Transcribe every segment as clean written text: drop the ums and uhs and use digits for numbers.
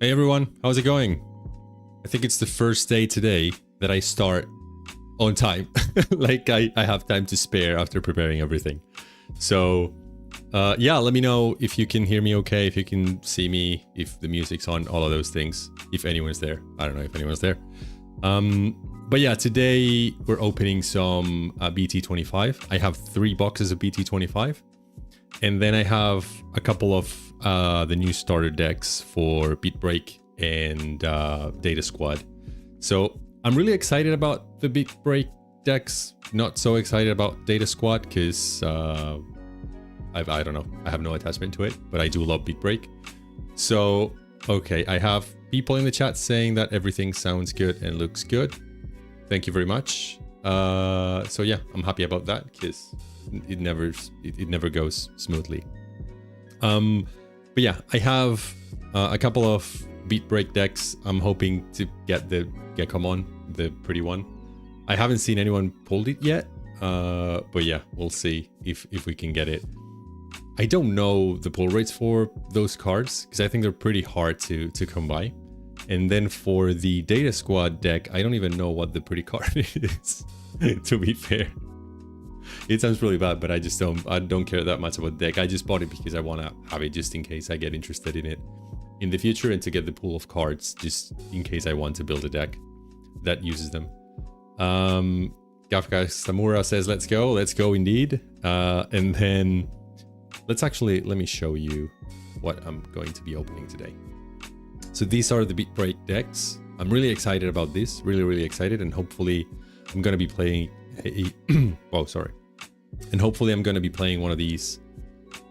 Hey everyone, how's it going? I think it's the first day today that I start on time. Like I have time to spare after preparing everything. So yeah, let me know if you can hear me okay, if you can see me, if the music's on, all of those things, if anyone's there. I don't know if anyone's there. But yeah, today we're opening some BT25. I have 3 boxes of BT25. And then I have a couple of the new starter decks for Beatbreak and Data Squad. So I'm really excited about the Beatbreak decks. Not so excited about Data Squad because I don't know. I have no attachment to it, but I do love Beatbreak. So, okay, I have people in the chat saying that everything sounds good and looks good. Thank you very much. So yeah, I'm happy about that because it never goes smoothly. But yeah, I have a couple of Beatbreak decks. I'm hoping to get the Gekkomon, the pretty one. I haven't seen anyone pulled it yet, but yeah, we'll see if we can get it. I don't know the pull rates for those cards because I think they're pretty hard to come by. And then for the Data Squad deck, I don't even know what the pretty card is, to be fair. It sounds really bad, but I don't care that much about the deck. I just bought it because I want to have it just in case I get interested in it in the future and to get the pool of cards just in case I want to build a deck that uses them. Gafka Samura says, let's go indeed. And then let me show you what I'm going to be opening today. So these are the Beatbreak decks. I'm really excited about this, really excited, and hopefully I'm going to be playing oh, sorry. And hopefully I'm going to be playing one of these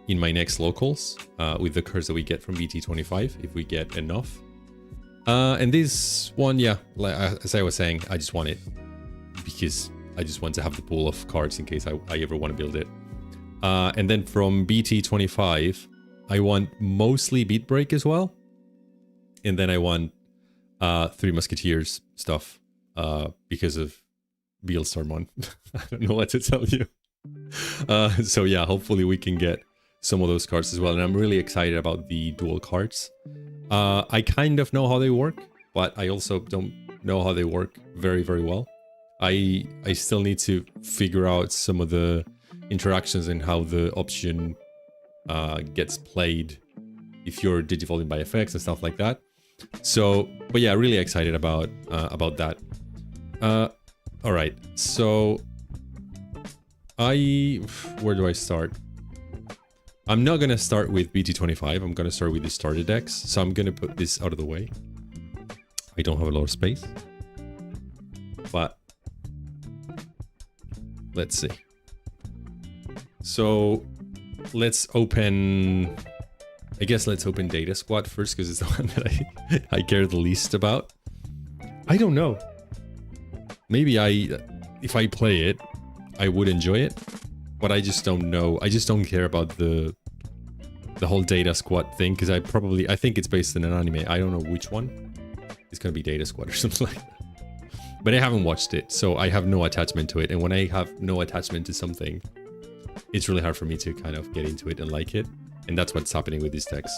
in my next locals with the cards that we get from BT25 if we get enough. And this one, yeah, as I was saying, I just want it because I just want to have the pool of cards in case I ever want to build it. And then from BT25, I want mostly Beatbreak as well. And then I want 3 Musketeers stuff because of Beelstarmon. I don't know what to tell you. So yeah, hopefully we can get some of those cards as well. And I'm really excited about the dual cards. I kind of know how they work, but I also don't know how they work very well. I still need to figure out some of the interactions and how the option gets played if you're digivolving by effects and stuff like that. So, but yeah, really excited about that. All right, so where do I start? I'm not gonna start with BT25. I'm gonna start with the starter decks. So I'm gonna put this out of the way. I don't have a lot of space, but let's see. So let's open. I guess let's open Data Squad first because it's the one that I care the least about. I don't know. Maybe if I play it, I would enjoy it, but I just don't know. I just don't care about the whole Data Squad thing because I think it's based on an anime. I don't know which one. It's gonna be Data Squad or something like that. But I haven't watched it, so I have no attachment to it. And when I have no attachment to something, it's really hard for me to kind of get into it and like it. And that's what's happening with these decks.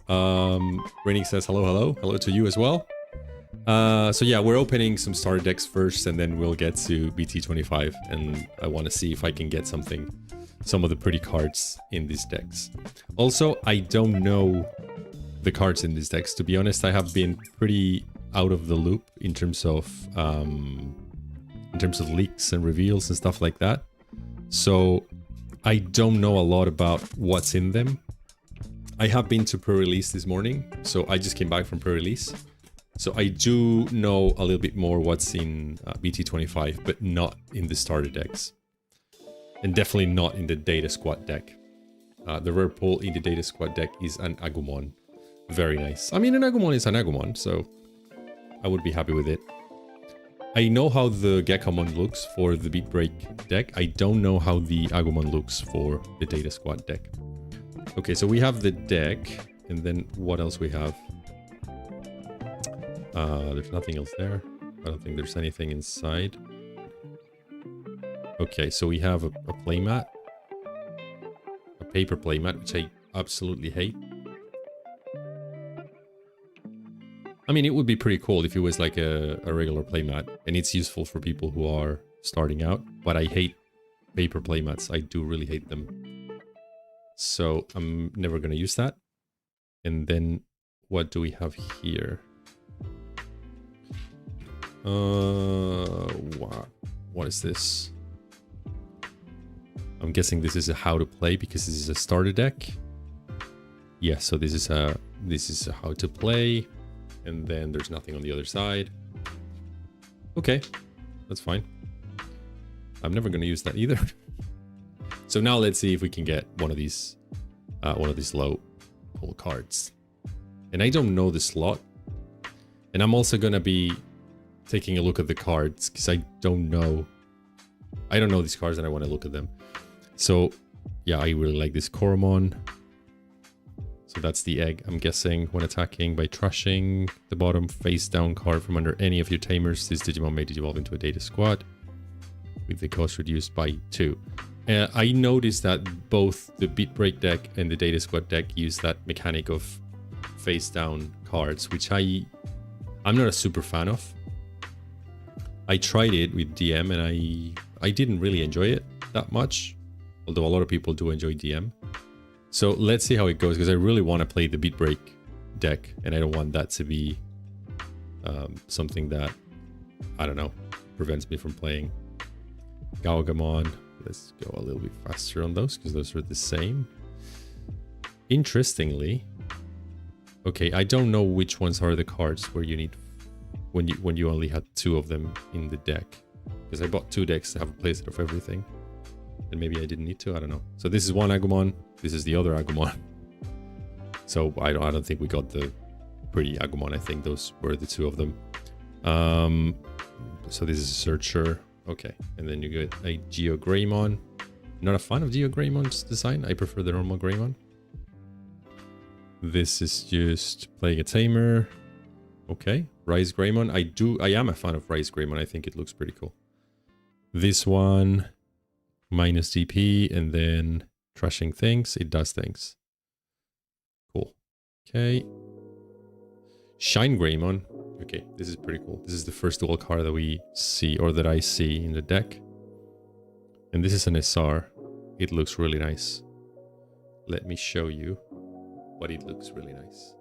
Raining says hello to you as well. So yeah, we're opening some starter decks first, and then we'll get to BT25. And I want to see if I can get some of the pretty cards in these decks. Also, I don't know the cards in these decks. To be honest, I have been pretty out of the loop in terms of leaks and reveals and stuff like that. So I don't know a lot about what's in them. I have been to pre-release this morning, so I just came back from pre-release. So I do know a little bit more what's in BT25, but not in the starter decks. And definitely not in the Data Squad deck. The rare pull in the Data Squad deck is an Agumon. Very nice. I mean, an Agumon is an Agumon, so I would be happy with it. I know how the Gekkomon looks for the Beatbreak deck. I don't know how the Agumon looks for the Data Squad deck. Okay, so we have the deck, and then what else we have? There's nothing else there. I don't think there's anything inside. Okay, so we have a playmat. A paper playmat, which I absolutely hate. I mean, it would be pretty cool if it was like a regular playmat, and it's useful for people who are starting out, but I hate paper playmats. I do really hate them. So I'm never going to use that. And then what do we have here? What is this? I'm guessing this is a how to play because this is a starter deck. Yeah, so this is a how to play, and then there's nothing on the other side. Okay, that's fine. I'm never going to use that either. So now let's see if we can get one of these low pull cards. And I don't know the slot, and I'm also going to be taking a look at the cards because I don't know these cards and I want to look at them. So yeah, I really like this Gekkomon. So that's the egg, I'm guessing. When attacking by trashing the bottom face down card from under any of your tamers, this Digimon may evolve into a data squad with the cost reduced by 2. I noticed that both the Beatbreak deck and the data squad deck use that mechanic of face down cards, which I'm not a super fan of. I tried it with DM and I didn't really enjoy it that much, although a lot of people do enjoy DM. So let's see how it goes, because I really want to play the Beatbreak deck, and I don't want that to be something that, I don't know, prevents me from playing Gekkomon. Let's go a little bit faster on those, because those are the same. Interestingly, okay, I don't know which ones are the cards where you need when you only had 2 of them in the deck, because I bought 2 decks to have a playset of everything, and maybe I didn't need to. I don't know. So this is one Agumon, this is the other Agumon. So I don't think we got the pretty Agumon. I think those were the 2 of them. So this is a Searcher. Okay, and then you get a Gekkomon. Not a fan of Gekkomon's design. I prefer the normal Greymon. This is just playing a Tamer. Okay, Rise Greymon. I am a fan of Rise Greymon. I think it looks pretty cool. This one, minus DP, and then trashing things. It does things. Cool. Okay. Shine Greymon. Okay, this is pretty cool. This is the first dual card that we see, or that I see in the deck. And this is an SR. It looks really nice. Let me show you, but it looks really nice,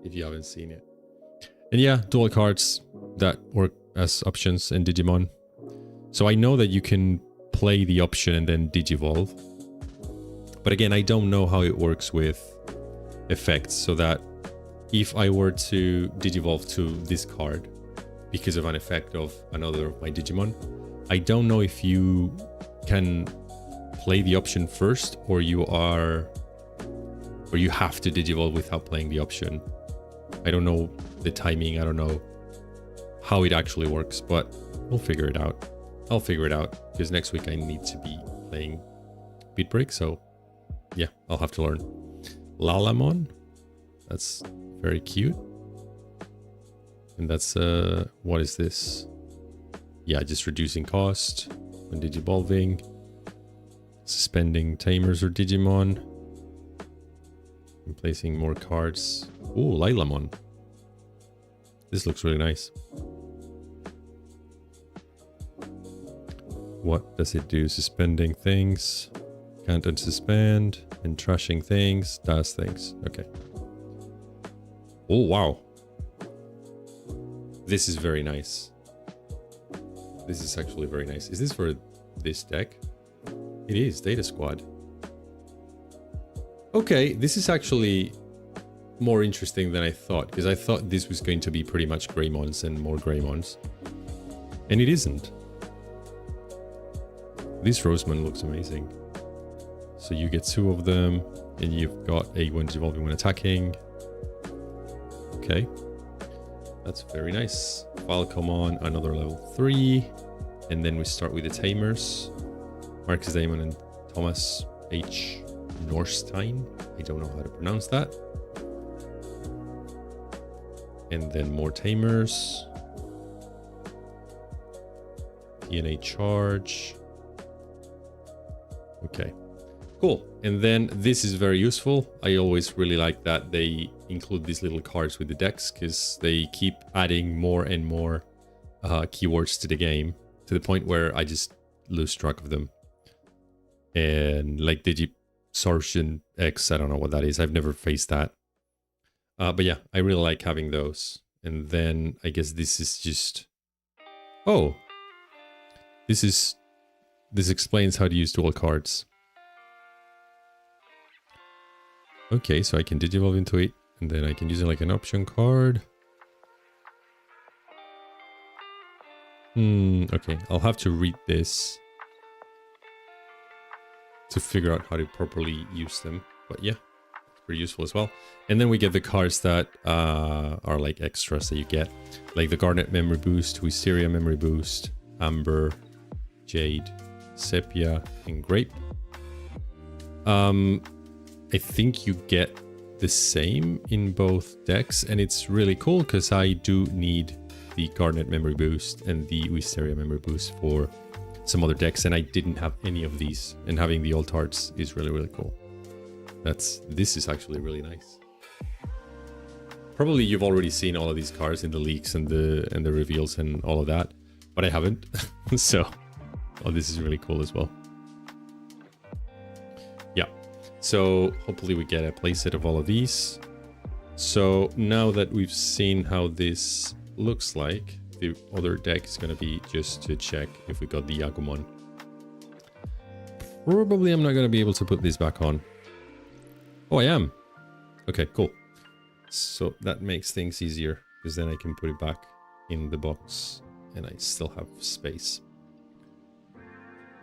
if you haven't seen it. And yeah, dual cards that work as options in Digimon. So I know that you can play the option and then Digivolve. But again, I don't know how it works with effects, so that if I were to Digivolve to this card because of an effect of another of my Digimon, I don't know if you can play the option first, or you have to Digivolve without playing the option. I don't know the timing. I don't know how it actually works, but we'll figure it out. I'll figure it out, because next week I need to be playing Beatbreak, so yeah, I'll have to learn. Lalamon, that's very cute. And that's, what is this? Yeah, just reducing cost when Digivolving. Suspending Tamers or Digimon. And placing more cards. Ooh, Lilamon. This looks really nice. What does it do? Suspending things. Can't unsuspend. And trashing things. Does things. Okay. Oh, wow. This is very nice. This is actually very nice. Is this for this deck? It is. Data Squad. Okay, this is actually more interesting than I thought, because I thought this was going to be pretty much Greymons and more Greymons. And it isn't. This Roseman looks amazing. So you get 2 of them, and you've got a when Digivolving when attacking. Okay. That's very nice. Gekkomon, another level 3. And then we start with the Tamers. Marcus Damon and Thomas H. Norstein. I don't know how to pronounce that. And then more Tamers. DNA Charge. Okay. Cool. And then this is very useful. I always really like that they include these little cards with the decks because they keep adding more and more keywords to the game to the point where I just lose track of them. And like Digisorption X, I don't know what that is. I've never faced that. But yeah, I really like having those. And then I guess this is just... Oh! This explains how to use dual cards. Okay, so I can Digivolve into it, and then I can use it like an option card. Okay, I'll have to read this to figure out how to properly use them. But yeah, it's pretty useful as well. And then we get the cards that are like extras that you get. Like the Garnet Memory Boost, Wisteria Memory Boost, Amber, Jade, Sepia, and Grape. I think you get the same in both decks, and it's really cool because I do need the Garnet Memory Boost and the Wisteria Memory Boost for some other decks, and I didn't have any of these, and having the alt arts is really, really cool. This is actually really nice. Probably you've already seen all of these cards in the leaks and the reveals and all of that, but I haven't. So, this is really cool as well. Yeah. So hopefully we get a playset of all of these. So now that we've seen how this looks like, the other deck is going to be just to check if we got the Gekkomon. Probably I'm not going to be able to put this back on. Oh, I am. Okay, cool. So that makes things easier because then I can put it back in the box and I still have space.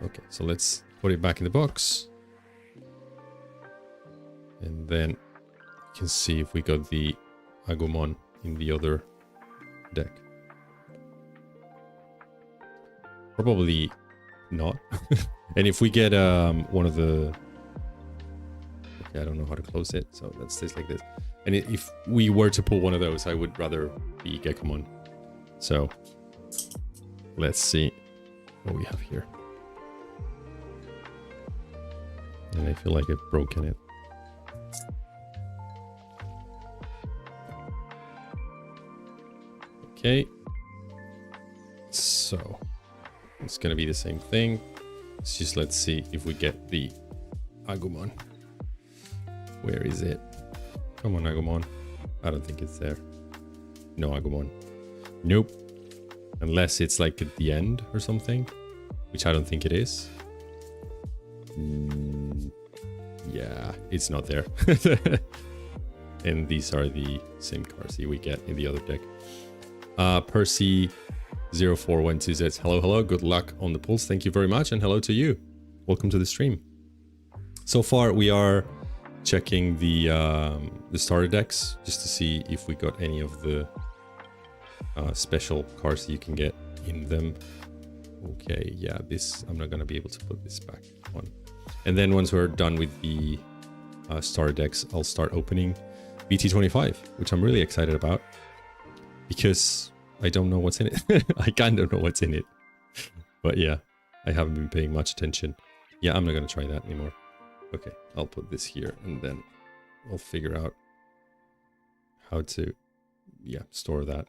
Okay, so let's put it back in the box. And then you can see if we got the Gekkomon in the other deck. Probably not. And if we get one of the... Okay, I don't know how to close it, so let's just like this. And if we were to pull one of those, I would rather be Gekkomon. So let's see what we have here. And I feel like I've broken it. Okay, so it's gonna be the same thing. Let's see if we get the Gekkomon. Where is it? Come on, Gekkomon. I don't think it's there. No Gekkomon. Nope. Unless it's like at the end or something, which I don't think it is. Yeah, it's not there. And these are the same cards that we get in the other deck. Percy0412 says, hello, good luck on the pulls. Thank you very much, and hello to you. Welcome to the stream. So far, we are checking the starter decks just to see if we got any of the special cards that you can get in them. Okay, yeah, I'm not going to be able to put this back on. And then once we're done with the starter decks, I'll start opening BT25, which I'm really excited about. Because I don't know what's in it. I kind of know what's in it. But yeah, I haven't been paying much attention. Yeah, I'm not going to try that anymore. Okay, I'll put this here and then I'll figure out how to, store that.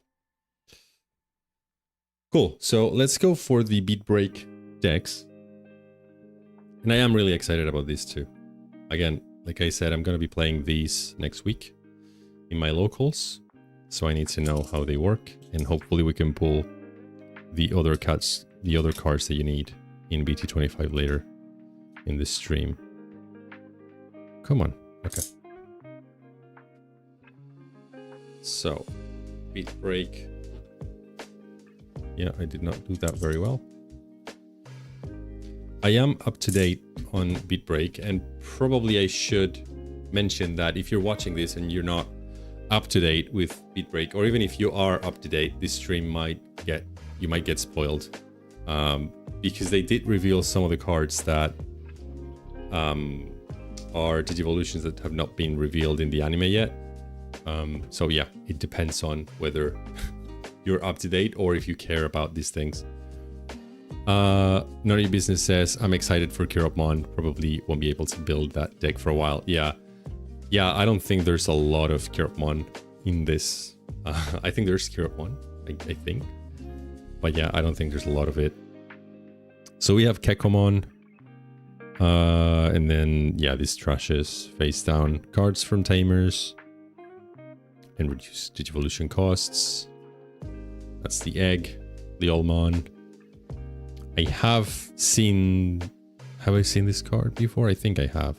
Cool, so let's go for the Beatbreak decks. And I am really excited about these two. Again, like I said, I'm going to be playing these next week in my locals. So I need to know how they work, and hopefully we can pull the other cards that you need in BT25 later in this stream. Come on, okay. So, Beatbreak. Yeah, I did not do that very well. I am up to date on Beatbreak, and probably I should mention that if you're watching this and you're not up to date with Beatbreak, or even if you are up to date, this stream might get spoiled, because they did reveal some of the cards that are Digivolutions that have not been revealed in the anime yet. So yeah, it depends on whether you're up to date or if you care about these things. None of your business says, I'm excited for Gekkomon. Probably won't be able to build that deck for a while. Yeah, I don't think there's a lot of Gekkomon in this. I think there's Gekkomon, I think. But yeah, I don't think there's a lot of it. So we have Gekkomon. And then, yeah, this trashes face down cards from Tamers. And reduce Digivolution costs. That's the egg. The Olmon. I have seen... Have I seen this card before? I think I have.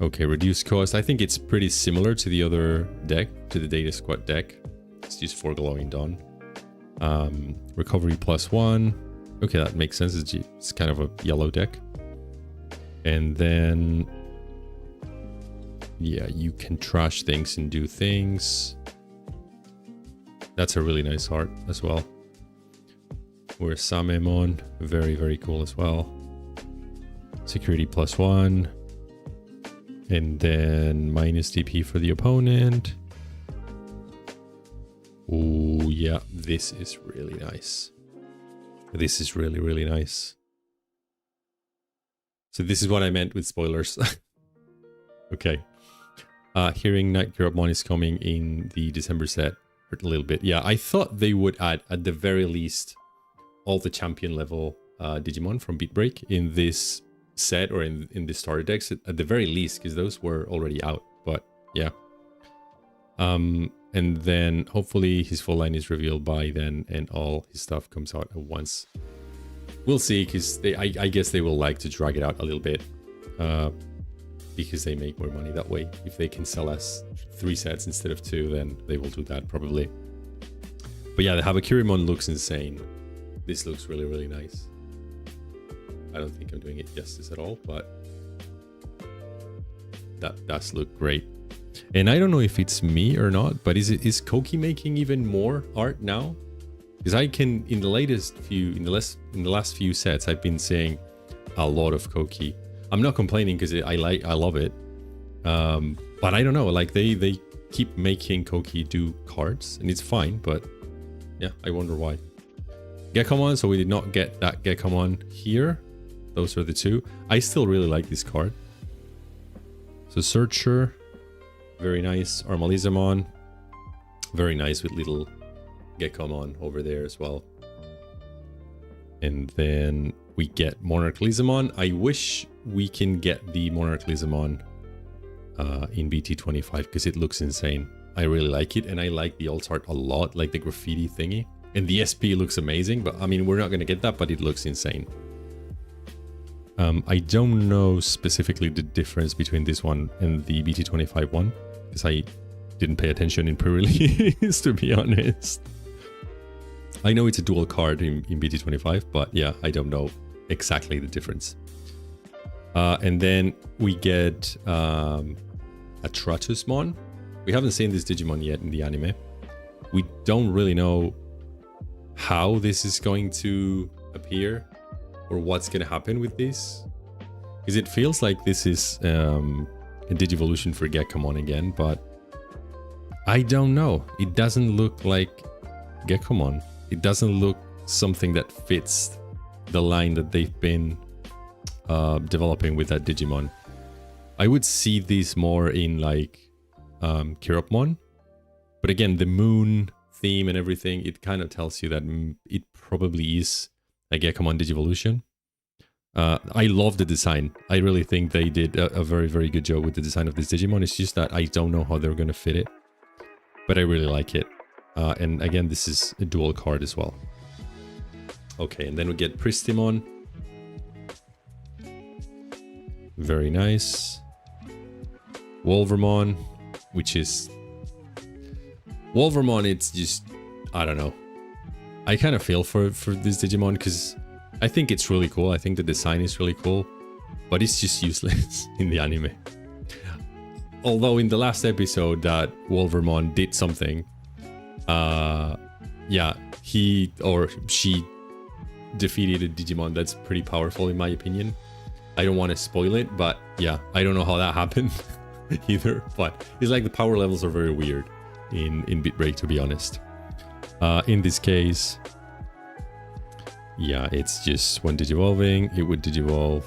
Okay, reduce cost. I think it's pretty similar to the other deck, to the Data Squad deck. It's just for Glowing Dawn. Recovery +1. Okay, that makes sense. It's kind of a yellow deck. And then... yeah, you can trash things and do things. That's a really nice art as well. We're Samemon. Very, very cool as well. Security +1. And then minus DP for the opponent. Oh, yeah. This is really nice. This is really, really nice. So this is what I meant with spoilers. Okay. Hearing Night Gekkomon is coming in the December set. Hurt a little bit. Yeah, I thought they would add, at the very least, all the champion level Digimon from Beatbreak in this set or in the starter decks at the very least, because those were already out. But yeah. And then hopefully his full line is revealed by then and all his stuff comes out at once. We'll see, because I guess they will like to drag it out a little bit. Because they make more money that way. If they can sell us 3 sets instead of 2, then they will do that probably. But yeah, the Habakurimon looks insane. This looks really, really nice. I don't think I'm doing it justice at all, but that does look great. And I don't know if it's me or not, but is Koki making even more art now? Because I can, in the last few sets, I've been seeing a lot of Koki. I'm not complaining because I love it. But I don't know, like they keep making Koki do cards and it's fine, but yeah, I wonder why. Gekkomon, so we did not get that Gekkomon here. Those are the 2. I still really like this card. So Searcher, very nice. Armalizamon, very nice with little Gekkomon over there as well. And then we get Monarch Lizamon. I wish we can get the Monarch Lizamon in BT25 because it looks insane. I really like it, and I like the alt art a lot, like the graffiti thingy. And the SP looks amazing, but I mean, we're not going to get that, but it looks insane. I don't know specifically the difference between this one and the BT25 one, because I didn't pay attention in pre-release, to be honest. I know it's a dual card in BT25, but yeah, I don't know exactly the difference. And then we get a Tratusmon. We haven't seen this Digimon yet in the anime. We don't really know how this is going to appear or what's going to happen with this. Because it feels like this is a Digivolution for Gekkomon again, but I don't know. It doesn't look like Gekkomon. It doesn't look something that fits the line that they've been developing with that Digimon. I would see this more in like Gekkomon, but again, the moon theme and everything, it kind of tells you that it probably is a Gekkomon Digivolution. I love the design. I really think they did a very, very good job with the design of this Digimon. It's just that I don't know how they're going to fit it, but I really like it. And again, this is a dual card as well. Okay, and then we get Pristimon. Very nice. Wolvermon, which is... Wolvermon, it's just... I don't know. I kind of feel for this Digimon because I think it's really cool. I think the design is really cool, but it's just useless in the anime. Although in the last episode that Wolvermon did something, yeah, he or she defeated a Digimon that's pretty powerful in my opinion. I don't want to spoil it, but yeah, I don't know how that happened either, but it's like the power levels are very weird in Beatbreak, to be honest. In this case, Yeah, it's just when digivolving, it would digivolve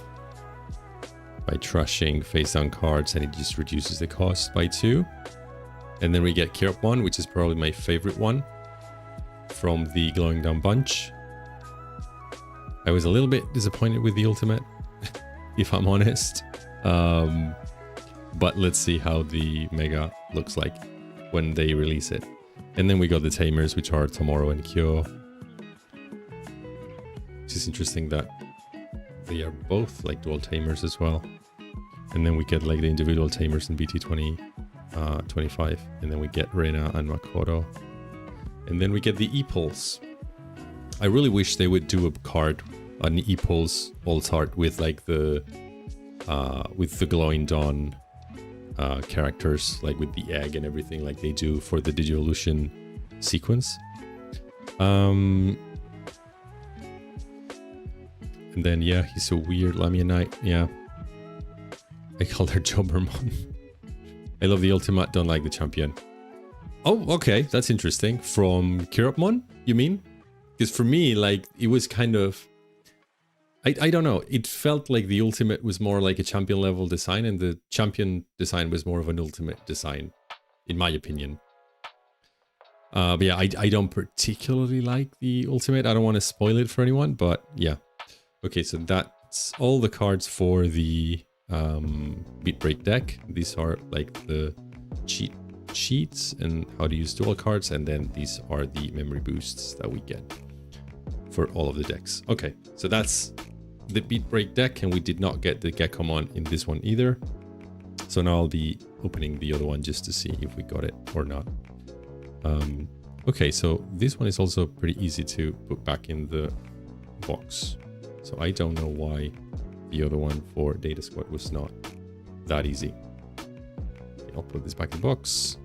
by trashing face down cards, and it just reduces the cost by 2. And then we get Gekkomon, which is probably my favorite one from the Glowing Down bunch. I was a little bit disappointed with the ultimate, if I'm honest. But let's see how the Mega looks like when they release it. And then we got the Tamers, which are Tomorrow and Kyo. Which is interesting that they are both like dual Tamers as well. And then we get like the individual Tamers in BT25. And then we get Reina and Makoto. And then we get the E-Pulse. I really wish they would do a card, an E-Pulse alt art with like the Glowing Dawn characters, like with the egg and everything, like they do for the Digivolution sequence. And then yeah, he's so weird, Lamia Knight. Yeah, I called her Jobbermon. I love the ultimate, don't like the champion. Oh, okay, that's interesting. From Gekkomon, you mean? Because for me, like, it was kind of... I don't know, it felt like the ultimate was more like a champion level design, and the champion design was more of an ultimate design, in my opinion. But yeah, I don't particularly like the ultimate. I don't want to spoil it for anyone, but yeah. Okay, so that's all the cards for the Beatbreak deck. These are like the cheat sheets and how to use dual cards, and then these are the memory boosts that we get for all of the decks. Okay, so that's the Beatbreak deck, and we did not get the Gekkomon in this one either. So now I'll be opening the other one just to see if we got it or not. Okay, so this one is also pretty easy to put back in the box. So I don't know why the other one for Data Squad was not that easy. Okay, I'll put this back in the box.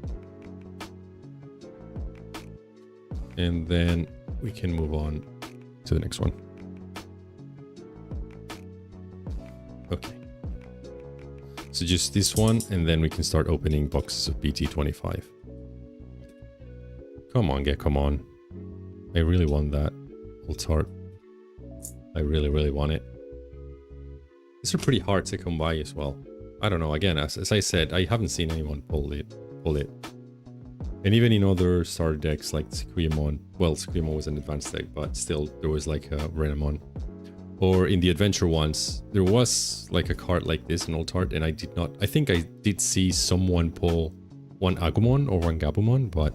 And then we can move on to the next one. Okay. So just this one, and then we can start opening boxes of BT25. Come on, Gekkomon. I really want that alt art. I really, really want it. These are pretty hard to come by as well. I don't know, again, as I said, I haven't seen anyone pull it. And even in other starter decks like Sekuyamon, well, Sekuyamon was an advanced deck, but still there was like a Renamon. Or in the adventure ones, there was like a card like this, an alt art, and I think I did see someone pull one Agumon or one Gabumon, but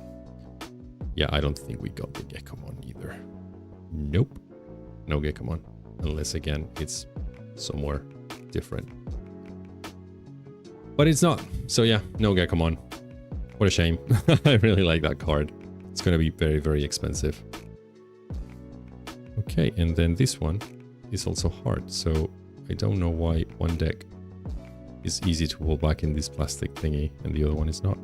yeah, I don't think we got the Gekkomon either. Nope. No Gekkomon. Unless, again, it's somewhere different. But it's not. So yeah, no Gekkomon. What a shame. I really like that card. It's going to be very, very expensive. Okay, and then this one is also hard. So I don't know why one deck is easy to pull back in this plastic thingy and the other one is not.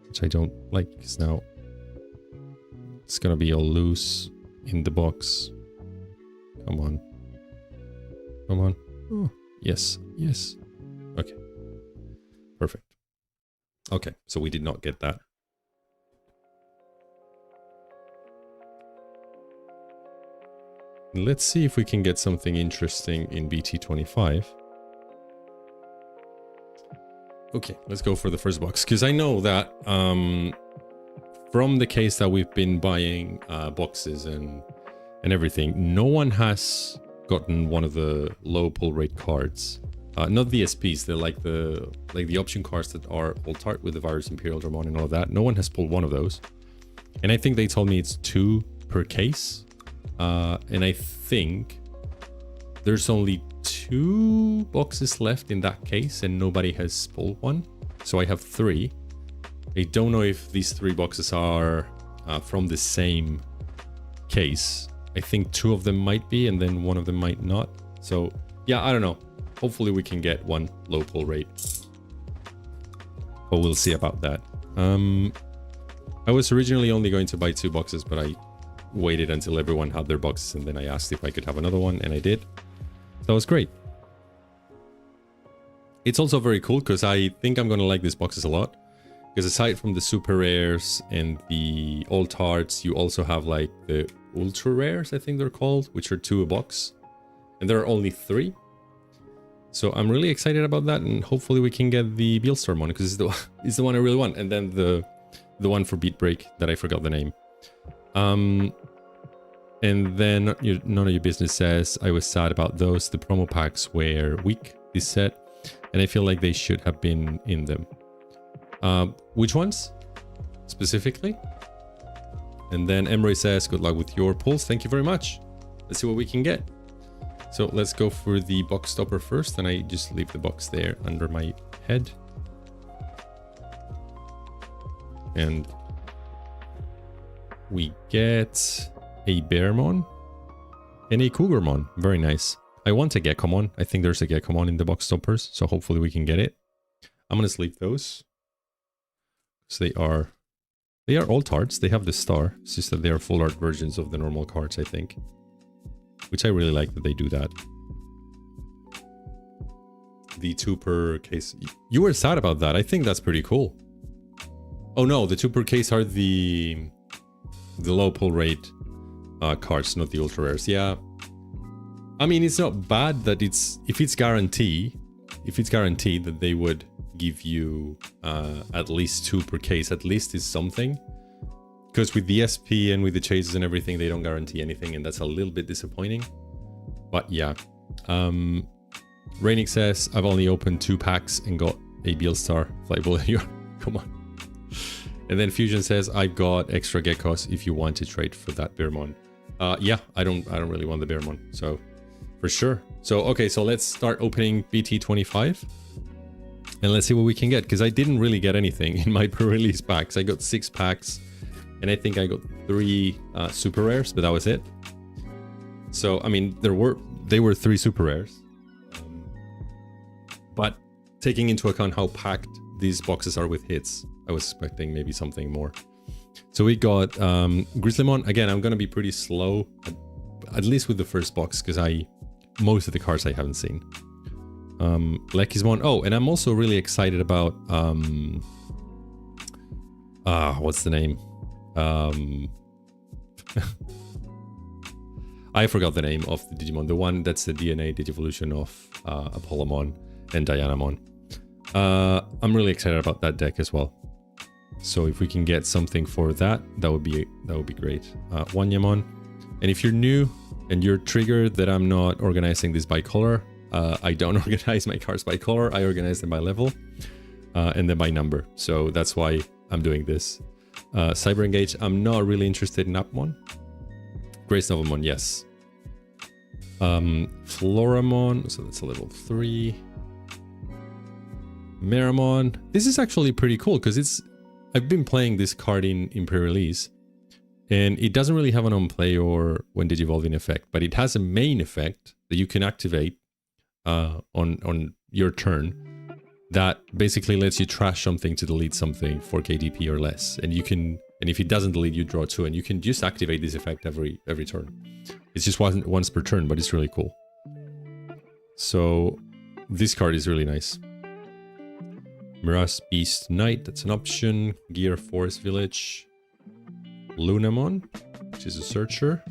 Which I don't like, because now it's going to be all loose in the box. Come on. Come on. Oh, yes. Yes. Okay. Perfect. Okay, so we did not get that. Let's see if we can get something interesting in BT25. Okay, let's go for the first box, because I know that from the case that we've been buying boxes and everything, no one has gotten one of the low pull rate cards. Not the SPs, they're like the option cards that are alt art with the Virus Imperial Dramon and all of that. No one has pulled one of those. And I think they told me it's 2 per case. And I think there's only 2 boxes left in that case and nobody has pulled one. So I have 3. I don't know if these 3 boxes are from the same case. I think 2 of them might be and then 1 of them might not. So yeah, I don't know. Hopefully we can get one low pull rate. But we'll see about that. I was originally only going to buy 2 boxes, but I waited until everyone had their boxes and then I asked if I could have another one and I did. So that was great. It's also very cool because I think I'm going to like these boxes a lot. Because aside from the super rares and the alt arts, you also have like the ultra rares, I think they're called, which are 2 a box. And there are only 3. So I'm really excited about that, and hopefully we can get the Beelstorm one, because it's the one I really want. And then the one for Beatbreak that I forgot the name. And then None of Your Business says, I was sad about those. The promo packs were weak this set, and I feel like they should have been in them. Which ones specifically? And then Emery says, good luck with your pulls. Thank you very much. Let's see what we can get. So let's go for the box stopper first, and I just leave the box there under my head. And we get a Bearmon and a Cougarmon. Very nice. I want a Gekkomon. I think there's a Gekkomon in the box stoppers, so hopefully we can get it. I'm gonna sleeve those. So they are alt arts. They have the star. It's just that they are full art versions of the normal cards, I think. Which I really like that they do that. The 2 per case. You were sad about that. I think that's pretty cool. Oh no, the 2 per case are the low pull rate cards, not the ultra rares. Yeah. I mean, it's not bad that if it's guaranteed that they would give you at least 2 per case, at least is something. Because with the SP and with the chases and everything, they don't guarantee anything, and that's a little bit disappointing. But yeah. Raining says, I've only opened 2 packs and got a Beelstar Flyable. Come on. And then Fusion says, I've got extra Geckos if you want to trade for that Bearmon. Yeah, I don't really want the Bearmon, so for sure. So okay, so let's start opening BT25. And let's see what we can get, because I didn't really get anything in my pre-release packs. I got 6 packs, and I think I got 3 super rares, but that was it. So, I mean, they were 3 super rares. But taking into account how packed these boxes are with hits, I was expecting maybe something more. So we got Grizzlymon. Again, I'm going to be pretty slow, at least with the first box, because most of the cards I haven't seen. Lekismon. Oh, and I'm also really excited about what's the name? I forgot the name of the Digimon. The one that's the DNA Digivolution of Apollomon and Dianamon. I'm really excited about that deck as well. So if we can get something for that, that would be great. Wanyamon. And if you're new and you're triggered that I'm not organizing this by color, I don't organize my cards by color. I organize them by level and then by number. So that's why I'm doing this. Cyber Engage, I'm not really interested in Upmon. Grace Novamon, yes. Floramon, so that's a level 3. Meramon. This is actually pretty cool because I've been playing this card in pre-release, and it doesn't really have an on-play or when digivolving effect, but it has a main effect that you can activate on your turn that basically lets you trash something to delete something for KDP or less, and if it doesn't delete, you draw 2, and you can just activate this effect every turn. It's just once per turn, but it's really cool. So this card is really nice. Miraz Beast Knight, that's an option. Gear Forest Village. Lunamon, which is a searcher.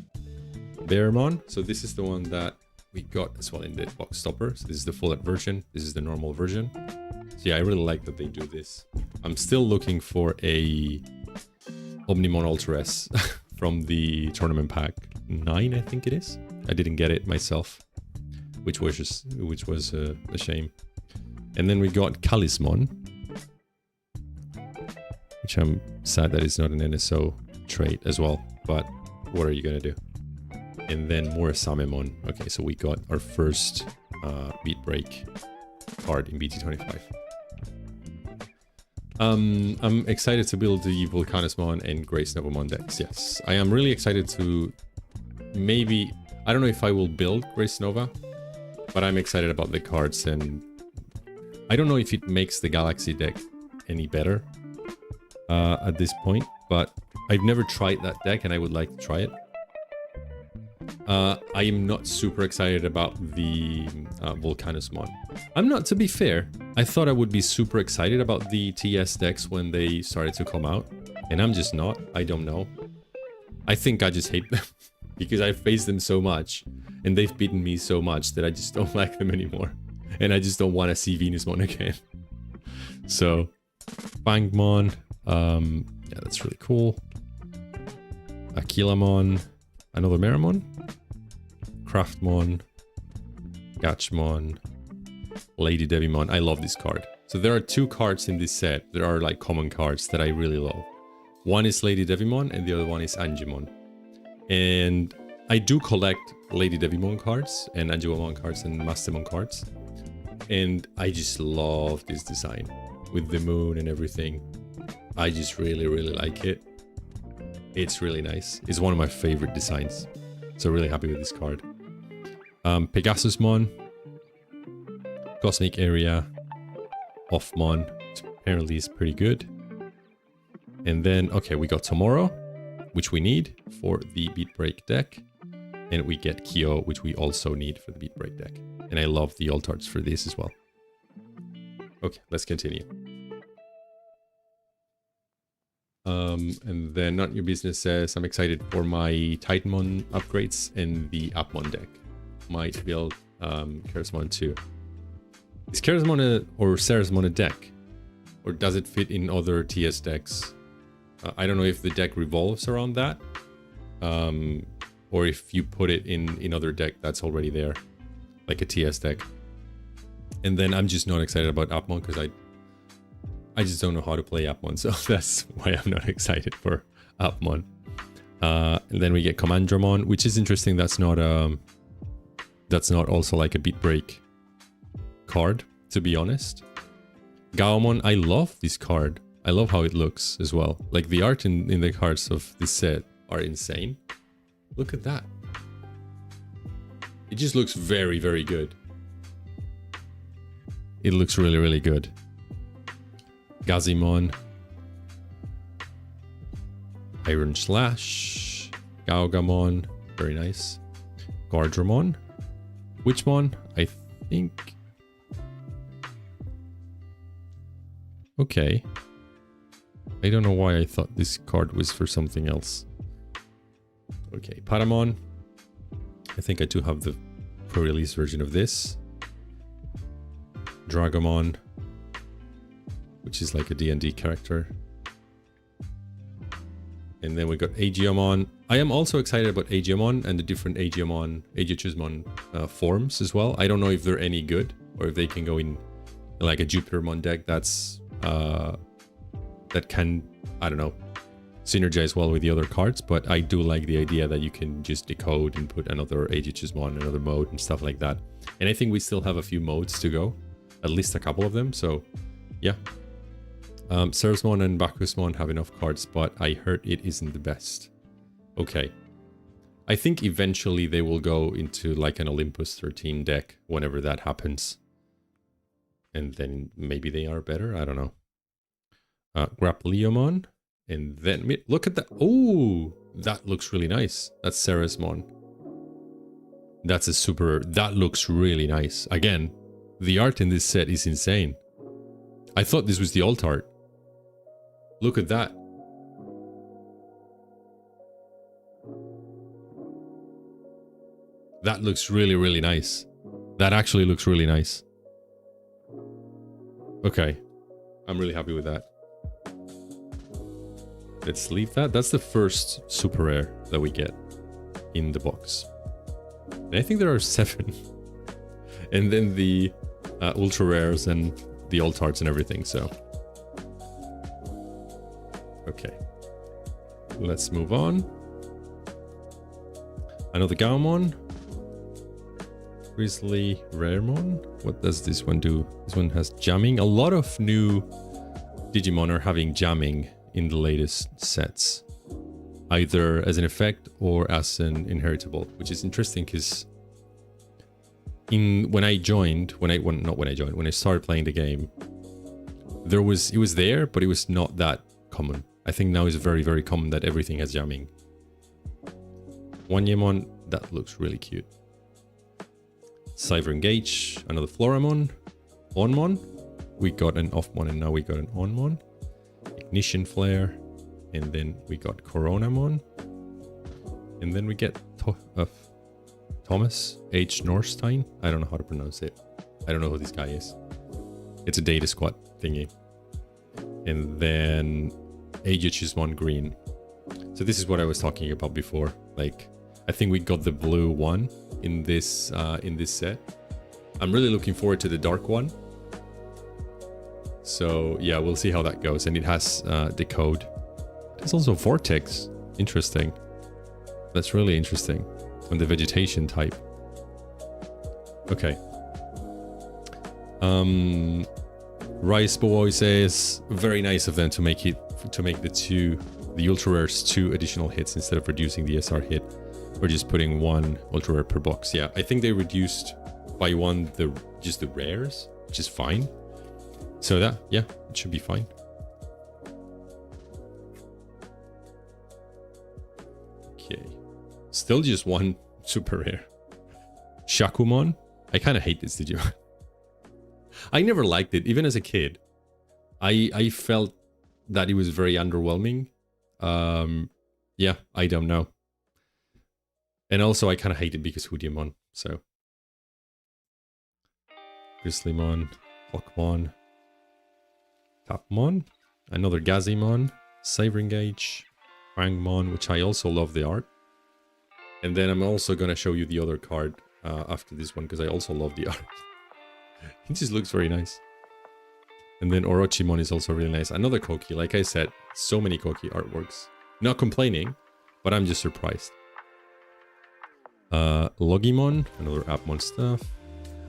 Bearmon, so this is the one that we got as well in the box stopper. So this is the full art version. This is the normal version. So yeah, I really like that they do this. I'm still looking for a Omnimon Ultra S from the tournament pack 9, I think it is. I didn't get it myself, which was a shame. And then we got Kalismon, which I'm sad that it's not an NSO trait as well, but what are you gonna do? And then more Samemon. Okay, so we got our first Beatbreak card in BT25. I'm excited to build the Volcanismon and Grace Novamon decks. Yes, I am really excited to maybe... I don't know if I will build Grace Nova, but I'm excited about the cards, and I don't know if it makes the Galaxy deck any better at this point, but I've never tried that deck and I would like to try it. I am not super excited about the Volcanismon. I'm not, to be fair. I thought I would be super excited about the TS decks when they started to come out, and I'm just not. I don't know. I think I just hate them. because I faced them so much and they've beaten me so much that I just don't like them anymore. And I just don't want to see Venusmon again. So, Bangmon, yeah, that's really cool. Akilamon, another Meramon, Craftmon, Gatchmon, Lady Devimon. I love this card. So there are 2 cards in this set that are like common cards that I really love. One is Lady Devimon and the other one is Angemon. And I do collect Lady Devimon cards and Angemon cards and Mastermon cards. And I just love this design with the moon and everything. I just really, really like it. It's really nice. It's one of my favorite designs. So really happy with this card. Pegasusmon, Cosmic Area, Offmon, which apparently is pretty good. And then, okay, we got Tomorrow, which we need for the Beatbreak deck. And we get Kyo, which we also need for the Beatbreak deck. And I love the alt arts for this as well. Okay, let's continue. And then Not Your Business says, I'm excited for my Titanmon upgrades and the Appmon deck. Might build Charismon too. Is Charismon or Ceresmon a deck? Or does it fit in other TS decks? I don't know if the deck revolves around that. Or if you put it in other deck that's already there. Like a TS deck. And then I'm just not excited about Appmon because I just don't know how to play Appmon. So that's why I'm not excited for Appmon. And then we get Commandramon, which is interesting. That's not also like a Beatbreak card, to be honest. Gaomon, I love this card. I love how it looks as well. Like the art in the cards of this set are insane. Look at that. It just looks very, very good. It looks really, really good. Gazimon. Iron Slash. Gaogamon. Very nice. Gardramon. Witchmon, I think. Okay. I don't know why I thought this card was for something else. Okay, Paramon. I think I do have the pro-release version of this. Dragomon, which is like a D&D character. And then we got Aegiomon. I am also excited about Aegiomon and the different Aegiachusmon forms as well. I don't know if they're any good or if they can go in like a Jupitermon deck that's that can, I don't know, synergize well with the other cards, but I do like the idea that you can just decode and put another Aegiachusmon, another mode and stuff like that. And I think we still have a few modes to go, at least a couple of them, so yeah. Ceresmon and Bacchusmon have enough cards, but I heard it isn't the best. Okay. I think eventually they will go into like an Olympus 13 deck whenever that happens. And then maybe they are better, I don't know. Grappleomon. And then, look at that. Oh, that looks really nice. That's Ceresmon. That's a super, that looks really nice. Again, the art in this set is insane. I thought this was the alt art. Look at that. That looks really, really nice. That actually looks really nice. Okay. I'm really happy with that. Let's leave that. That's the first super rare that we get in the box. And I think there are 7. And then the ultra rares and the alt arts and everything, so. Okay. Let's move on. Another Gaomon. Grizzly Raremon. What does this one do? This one has jamming. A lot of new Digimon are having jamming in the latest sets, either as an effect or as an inheritable, which is interesting because when I started playing the game, it was there, but it was not that common. I think now it's very, very common that everything has jamming. Wanyemon, that looks really cute. Cyber Engage, another Floramon. Onmon, we got an Offmon and now we got an Onmon. Ignition Flare, and then we got Coronamon. And then we get Thomas H. Norstein. I don't know how to pronounce it. I don't know who this guy is. It's a data squad thingy. And then Aegis1 green. So this is what I was talking about before. Like, I think we got the blue one in this set. I'm really looking forward to the dark one. So yeah, we'll see how that goes. And it has the code. There's also Vortex. Interesting. That's really interesting. On the vegetation type. Okay. Rice Boy says very nice of them to make the ultra rares 2 additional hits instead of reducing the SR hit or just putting 1 ultra rare per box. Yeah, I think they reduced by 1 just the rares, which is fine. So that, yeah, it should be fine. Okay. Still just 1 super rare. Gekkomon. I kind of hate this Digimon. I never liked it, even as a kid. I felt that it was very underwhelming. Yeah, I don't know. And also I kind of hate it because Hoodiamon, so. Grizzlymon, Hawkmon, Tapmon, another Gazimon, Savoring Gauge, Fangmon, which I also love the art. And then I'm also going to show you the other card after this one, because I also love the art. It just looks very nice. And then Orochimon is also really nice. Another Koki, like I said, so many Koki artworks. Not complaining, but I'm just surprised. Logimon, another Appmon stuff.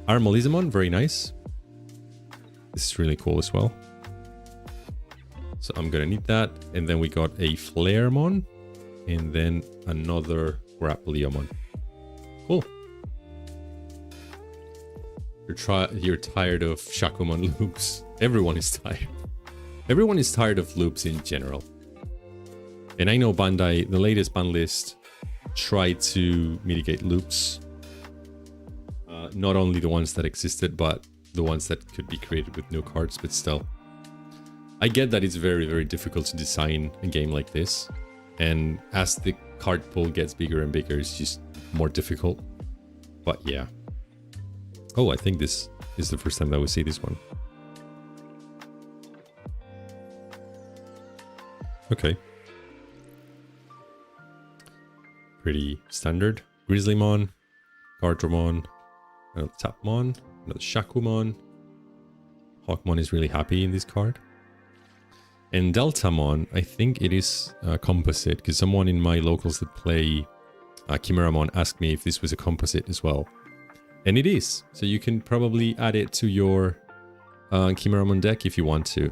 Armalizamon, very nice. This is really cool as well. So I'm gonna need that. And then we got a Flaremon. And then another Grappleomon. Cool. You're tired of Gekkomon loops. Everyone is tired. Everyone is tired of loops in general. And I know Bandai, the latest ban list, tried to mitigate loops. Not only the ones that existed, but the ones that could be created with new cards, but still. I get that it's very, very difficult to design a game like this. And as the card pool gets bigger and bigger, it's just more difficult. But yeah. Oh, I think this is the first time that we see this one. Okay. Pretty standard. Grizzlymon, Garderbon, another Tapmon, another Gekkomon. Hawkmon is really happy in this card. And Deltamon, I think it is composite, because someone in my locals that play Chimeramon asked me if this was a composite as well. And it is. So you can probably add it to your Chimeramon deck if you want to.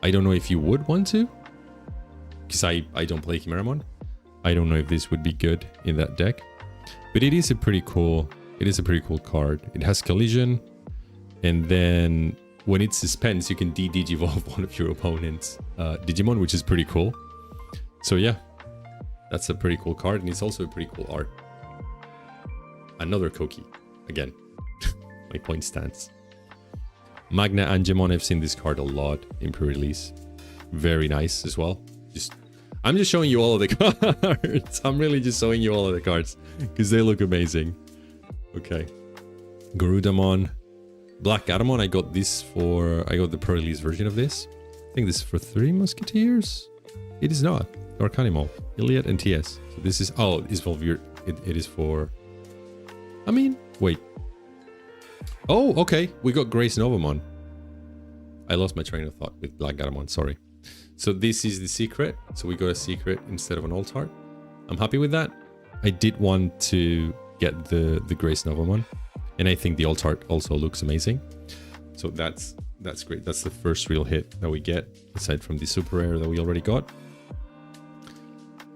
I don't know if you would want to, because I don't play Chimeramon. I don't know if this would be good in that deck. But it is a pretty cool card. It has collision, and then when it suspends, you can de-digivolve one of your opponent's Digimon, which is pretty cool. So yeah, that's a pretty cool card, and it's also a pretty cool art. Another Koki. Again, my point stands. Magna Angemon, I've seen this card a lot in pre-release. Very nice as well. I'm just showing you all of the cards. I'm really just showing you all of the cards because they look amazing. Okay. Garudamon. Black Gatomon, I got the pre-release version of this. I think this is for 3 Musketeers. It is not. Dark Animal, Iliad, and TS. So this is, it's for it is for, I mean, wait. Oh, okay. We got Grace Novamon. I lost my train of thought with Black Gatomon, sorry. So this is the secret. So we got a secret instead of an alt art. I'm happy with that. I did want to get the Grace Novamon. And I think the alt art also looks amazing. So that's great. That's the first real hit that we get, aside from the super rare that we already got.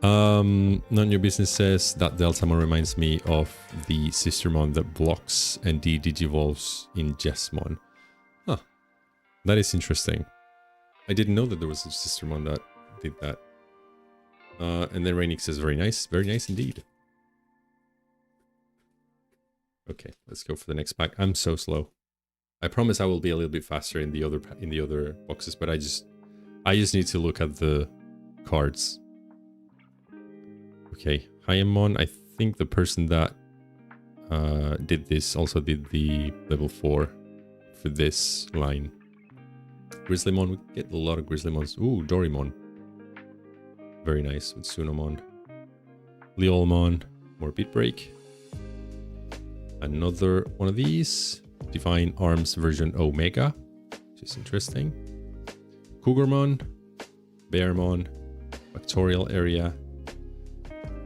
None of Your Business says that Deltamon reminds me of the Sistermon that blocks and de-digivolves in Jessmon. Huh. That is interesting. I didn't know that there was a Sistermon that did that. And then Rainick says very nice indeed. Okay, let's go for the next pack. I'm so slow. I promise I will be a little bit faster in the other boxes, but I just need to look at the cards. Okay, Paimon. I think the person that did this also did the level 4 for this line. Grizzlymon, we get a lot of Grizzlymons. Ooh, Dorimon. Very nice with Sunomon. Leolmon, more Beatbreak. Another one of these. Divine Arms version Omega, which is interesting. Cougarmon, Bearmon, Factorial Area,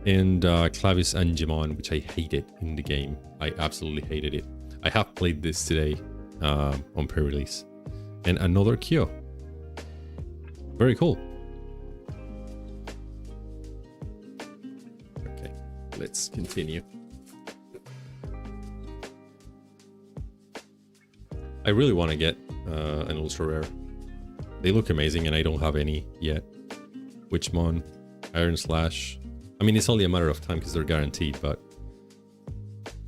and Clavis Angemon, which I hated in the game. I absolutely hated it. I have played this today on pre-release. And another Kyo. Very cool. Okay, let's continue. I really want to get an ultra rare. They look amazing and I don't have any yet. Witchmon, Iron Slash. I mean, it's only a matter of time because they're guaranteed, but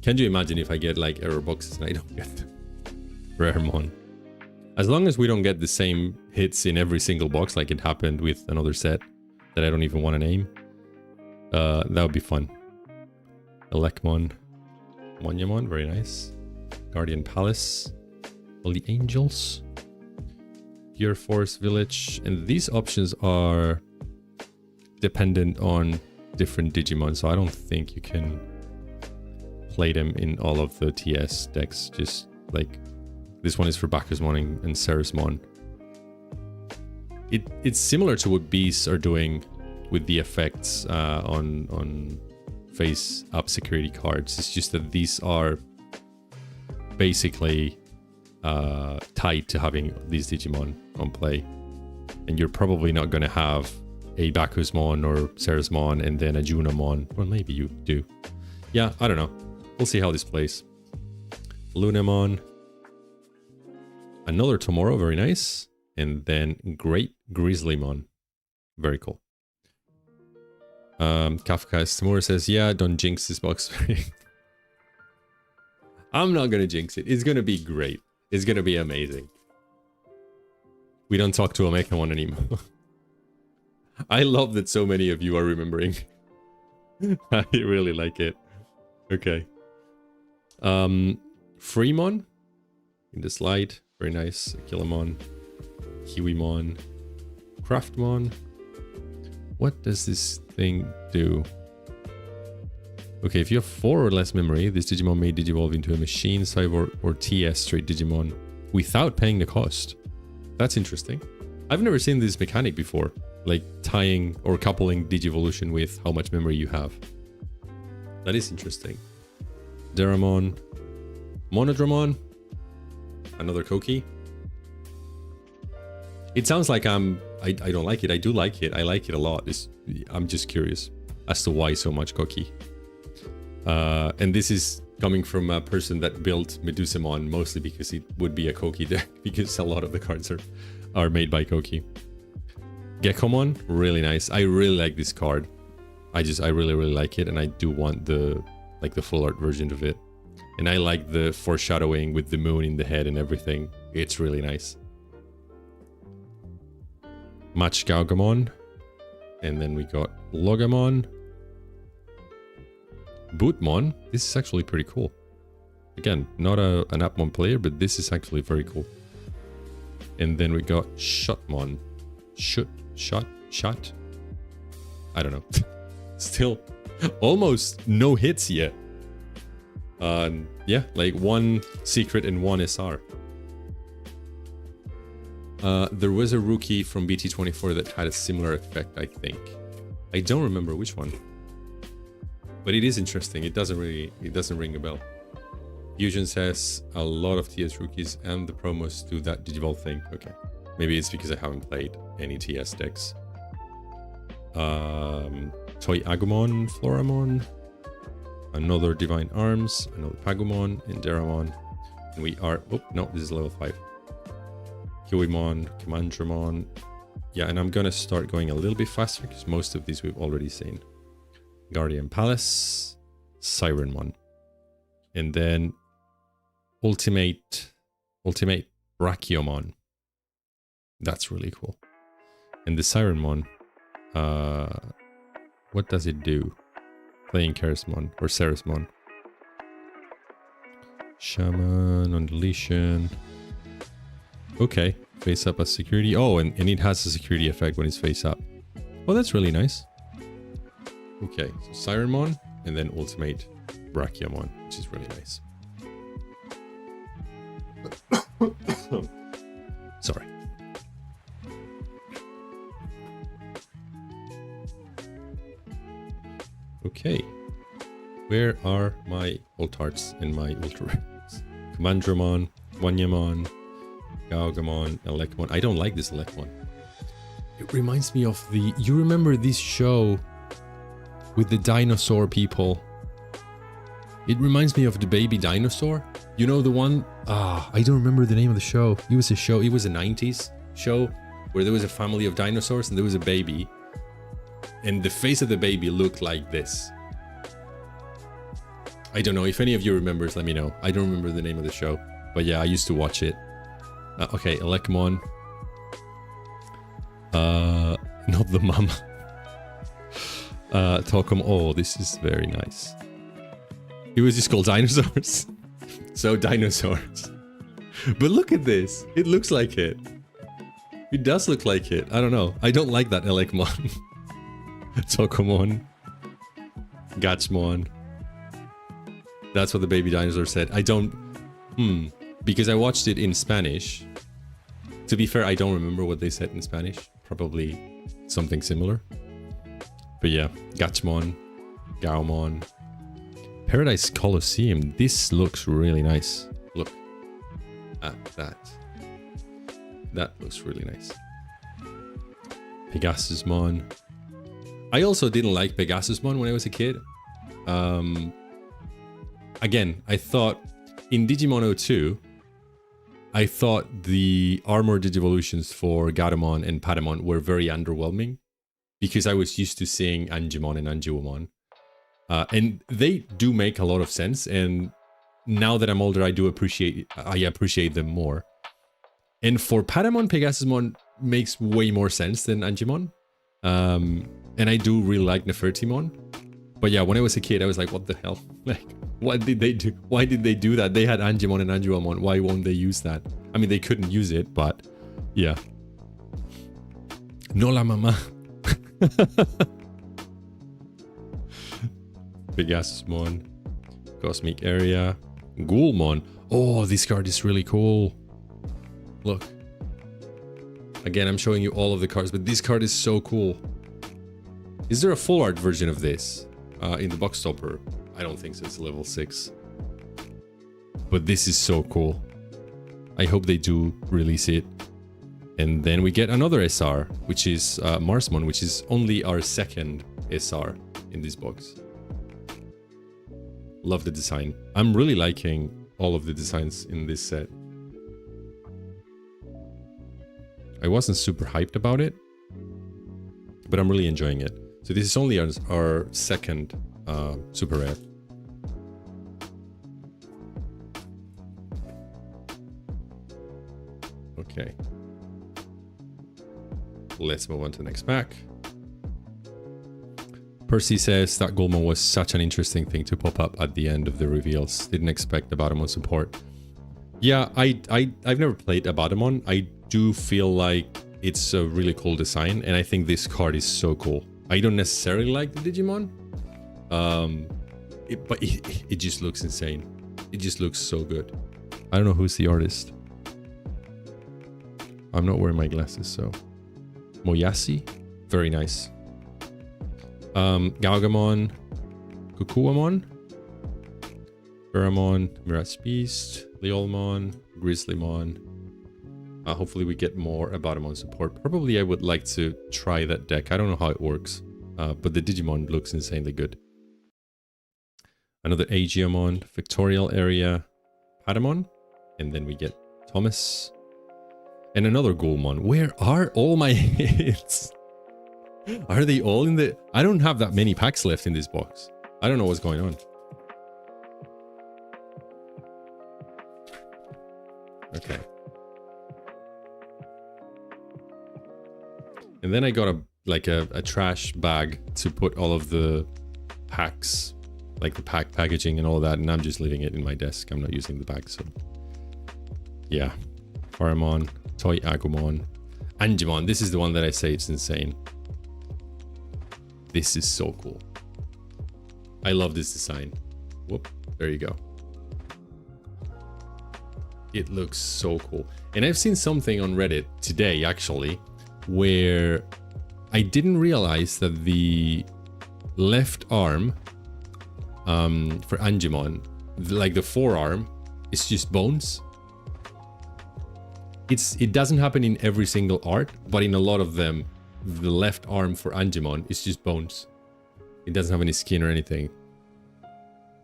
can you imagine if I get like error boxes and I don't get them? Raremon. As long as we don't get the same hits in every single box like it happened with another set that I don't even want to name, that would be fun. Elekmon, Monyamon, very nice. Guardian Palace. The Angels, Pure Force Village, and these options are dependent on different Digimon, so I don't think you can play them in all of the TS decks. Just like this one is for Bacchusmon and Ceresmon. It's similar to what Bees are doing with the effects on face up security cards. It's just that these are basically tied to having these Digimon on play, and you're probably not going to have a Bacchusmon or Ceresmon and then a Junamon. Well, maybe you do. Yeah, I don't know. We'll see how this plays. Lunamon, another Tomorrow, very nice, and then Great Grizzlymon, very cool. Kafka's Tamura says, yeah, don't jinx this box. I'm not gonna jinx it. It's gonna be great. It's gonna be amazing. We don't talk to Omega-mon anymore. I love that so many of you are remembering. I really like it. Okay. Freemon in the slide. Very nice. Killamon. Kiwimon. Craftmon. What does this thing do? Okay, if you have 4 or less memory, this Digimon may digivolve into a machine, cyborg, or TS straight Digimon without paying the cost. That's interesting. I've never seen this mechanic before, like tying or coupling Digivolution with how much memory you have. That is interesting. Deramon. Monodramon. Another Koki. It sounds like I don't like it. I do like it. I like it a lot. I'm just curious as to why so much Koki. And this is coming from a person that built Medusamon mostly because it would be a Koki deck, because a lot of the cards are made by Koki. Gekkomon, really nice. I really like this card. I really like it, and I do want the full art version of it. And I like the foreshadowing with the moon in the head and everything. It's really nice. Machgaugamon. And then we got Logamon. Bootmon. This is actually pretty cool. Again, not an Appmon player, but this is actually very cool. And then we got Shotmon. Shot? I don't know. Still almost no hits yet. Yeah, like 1 secret and 1 SR. There was a rookie from BT25 that had a similar effect, I think. I don't remember which one. But it is interesting. It doesn't ring a bell. Fusion says a lot of TS rookies and the promos do that Digivolve thing. Okay. Maybe it's because I haven't played any TS decks. Toy Agumon, Floramon, another Divine Arms, another Pagumon, and Deramon. And we are... Oh, no, this is level 5. Kiwimon, Commandramon. Yeah, and I'm gonna start going a little bit faster because most of these we've already seen. Guardian Palace, Sirenmon. And then Ultimate Brachiomon. That's really cool. And the Sirenmon, what does it do? playing Charismon or Ceresmon. Shaman on deletion. Okay, face up as security. Oh, and it has a security effect when it's face up. Oh, that's really nice. Okay, so Sirenmon and then Ultimate Brachiamon, which is really nice. Sorry. Okay. Where are my Ultarts and my Ultra Rares? Commandramon, Wanyamon, Gaogamon, Elekmon. I don't like this Elekmon. It reminds me of the... You remember this show with the dinosaur people? It reminds me of the baby dinosaur. You know the one? I don't remember the name of the show. It was a show. It was a 90s show where there was a family of dinosaurs and there was a baby. And the face of the baby looked like this. I don't know. If any of you remembers, let me know. I don't remember the name of the show. But yeah, I used to watch it. Okay, Elekmon. Not the mama. Tokom. Oh, this is very nice. It was just called Dinosaurs. So Dinosaurs. But look at this. It looks like it. It does look like it. I don't know. I don't like that Elekmon. Tokomon. Gachmon. That's what the baby dinosaur said. I don't... Because I watched it in Spanish. To be fair, I don't remember what they said in Spanish. Probably something similar. But yeah. Gachmon. Gaomon. Paradise Colosseum. This looks really nice. Look at that. That looks really nice. Pegasusmon. I also didn't like Pegasusmon when I was a kid. Again, I thought in Digimon 02, I thought the armor digivolutions for Gatomon and Patamon were very underwhelming because I was used to seeing Angemon and Angiwamon. And they do make a lot of sense, and now that I'm older, I appreciate them more. And for Patamon, Pegasusmon makes way more sense than Angemon. And I do really like Nefertimon. But yeah, when I was a kid, I was like, what the hell? Like, what did they do? Why did they do that? They had Angemon and Angiwamon. Why won't they use that? I mean, they couldn't use it, but yeah. No la mama. Pegasusmon. Cosmic Area. Ghoulmon. Oh, this card is really cool. Look. Again, I'm showing you all of the cards, but this card is so cool. Is there a full art version of this in the box topper? I don't think so. It's level 6. But this is so cool. I hope they do release it. And then we get another SR, which is Marsmon, which is only our second SR in this box. Love the design. I'm really liking all of the designs in this set. I wasn't super hyped about it, but I'm really enjoying it. So this is only our second super rare. Okay. Let's move on to the next pack. Percy says that Ghoulmon was such an interesting thing to pop up at the end of the reveals. Didn't expect the Abaddamon support. Yeah, I've never played Abaddamon. I do feel like it's a really cool design, and I think this card is so cool. I don't necessarily like the Digimon, but it just looks insane. It just looks so good. I don't know who's the artist. I'm not wearing my glasses, so... Moyasi? Very nice. Gaogamon, Kukuamon, Uramon, Mirage Beast, Leolmon, Grizzlymon. Hopefully we get more Abaddamon support. Probably I would like to try that deck. I don't know how it works, but the Digimon looks insanely good. Another Aegiamon, Victorial Area, Patamon, and then we get Thomas. And another Ghoulmon. Where are all my hits? Are they all in the... I don't have that many packs left in this box. I don't know what's going on. Okay. And then I got a trash bag to put all of the packs, like the pack packaging and all that, and I'm just leaving it in my desk. I'm not using the bag, so yeah. Paramon, Toy Agumon, Angemon. This is the one that I say it's insane. This is so cool. I love this design. Whoop, there you go. It looks so cool. And I've seen something on Reddit today, actually, where I didn't realize that the left arm for Angemon, like the forearm, is just bones. It doesn't happen in every single art, but in a lot of them, the left arm for Angemon is just bones. It doesn't have any skin or anything.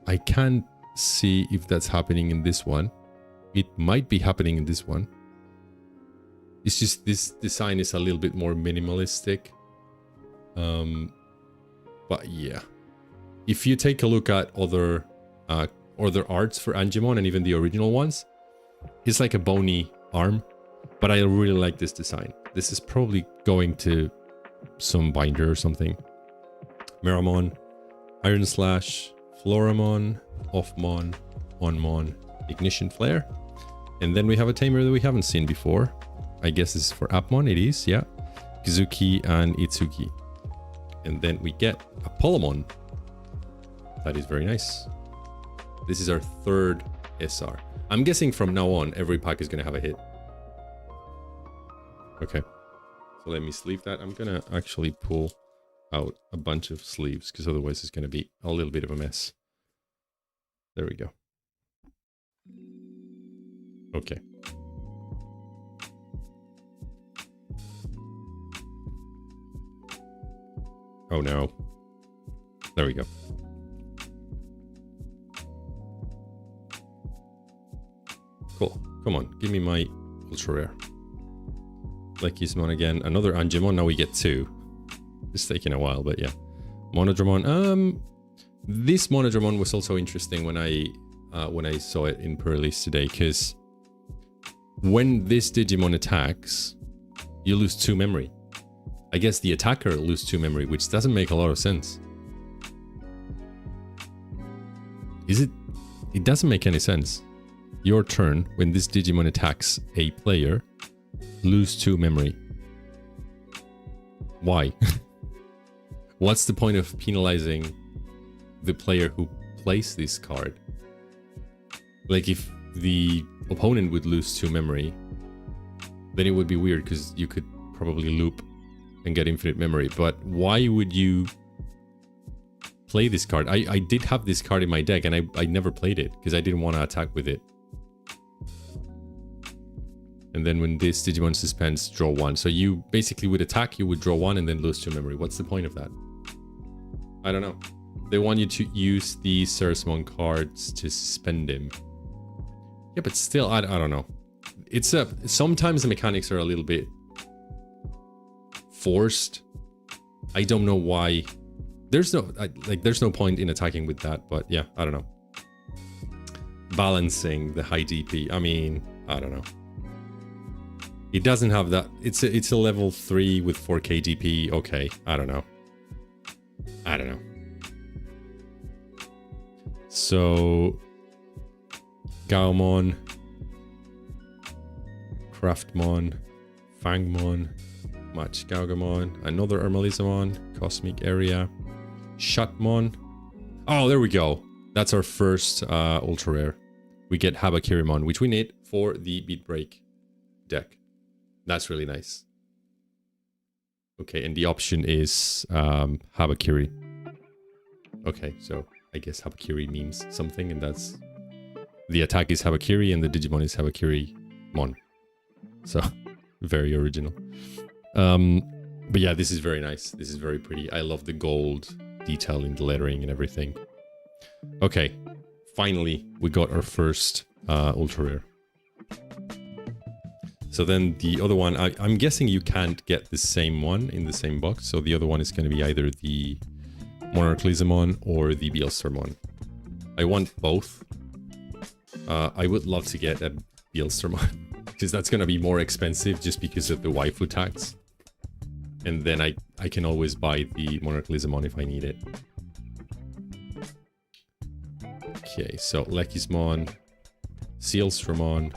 I can't see if that's happening in this one. It might be happening in this one. It's just this design is a little bit more minimalistic. But yeah. If you take a look at other arts for Angemon and even the original ones, it's like a bony arm. But I really like this design. This is probably going to some binder or something. Meramon, Iron Slash, Floramon, Offmon, Onmon, Ignition Flare. And then we have a tamer that we haven't seen before. I guess this is for Appmon. It is, yeah. Kizuki and Itsuki. And then we get a Polymon. That is very nice. This is our third SR. I'm guessing from now on, every pack is going to have a hit. Okay. So let me sleeve that. I'm going to actually pull out a bunch of sleeves because otherwise it's going to be a little bit of a mess. There we go. Okay. Oh no. There we go. Cool. Come on, give me my ultra rare. Lekismon again. Another Angemon. Now we get two. It's taking a while, but yeah. Monodramon. This Monodramon was also interesting when I saw it in pre-release today, because when this Digimon attacks, you lose 2 memory. I guess the attacker loses 2 memory, which doesn't make a lot of sense. Is it? It doesn't make any sense. Your turn, when this Digimon attacks a player, lose 2 memory. Why? What's the point of penalizing the player who plays this card? Like, if the opponent would lose 2 memory, then it would be weird because you could probably loop and get infinite memory. But why would you play this card? I did have this card in my deck and I never played it because I didn't want to attack with it. And then when this Digimon suspends, draw 1. So you basically would attack, you would draw 1 and then lose 2 memory. What's the point of that? I don't know. They want you to use the Ceresmon cards to suspend him. Yeah, but still, I don't know. It's sometimes the mechanics are a little bit forced. I don't know why. There's no point in attacking with that, but yeah, I don't know. Balancing the high DP. I mean, I don't know. It doesn't have that. It's a level 3 with 4k DP. Okay, I don't know. I don't know. So, Gaomon, Craftmon, Fangmon, Match Gaugamon, another Ermalizamon, Cosmic Area, Shutmon. Oh, there we go. That's our first ultra rare. We get Habakirimon, which we need for the Beatbreak deck. That's really nice. Okay, and the option is Habakiri. Okay, so I guess Habakiri means something, and that's... The attack is Habakiri, and the Digimon is Habakirimon. So, very original. But yeah, this is very nice. This is very pretty. I love the gold detail in the lettering and everything. Okay, finally, we got our first ultra rare. So then the other one, I'm guessing you can't get the same one in the same box. So the other one is going to be either the Monarchlismon or the Bielstermon. I want both. I would love to get a Bielstermon because that's going to be more expensive just because of the waifu tax. And then I can always buy the Monarchlismon if I need it. Okay, so Lekismon, Sealstramon,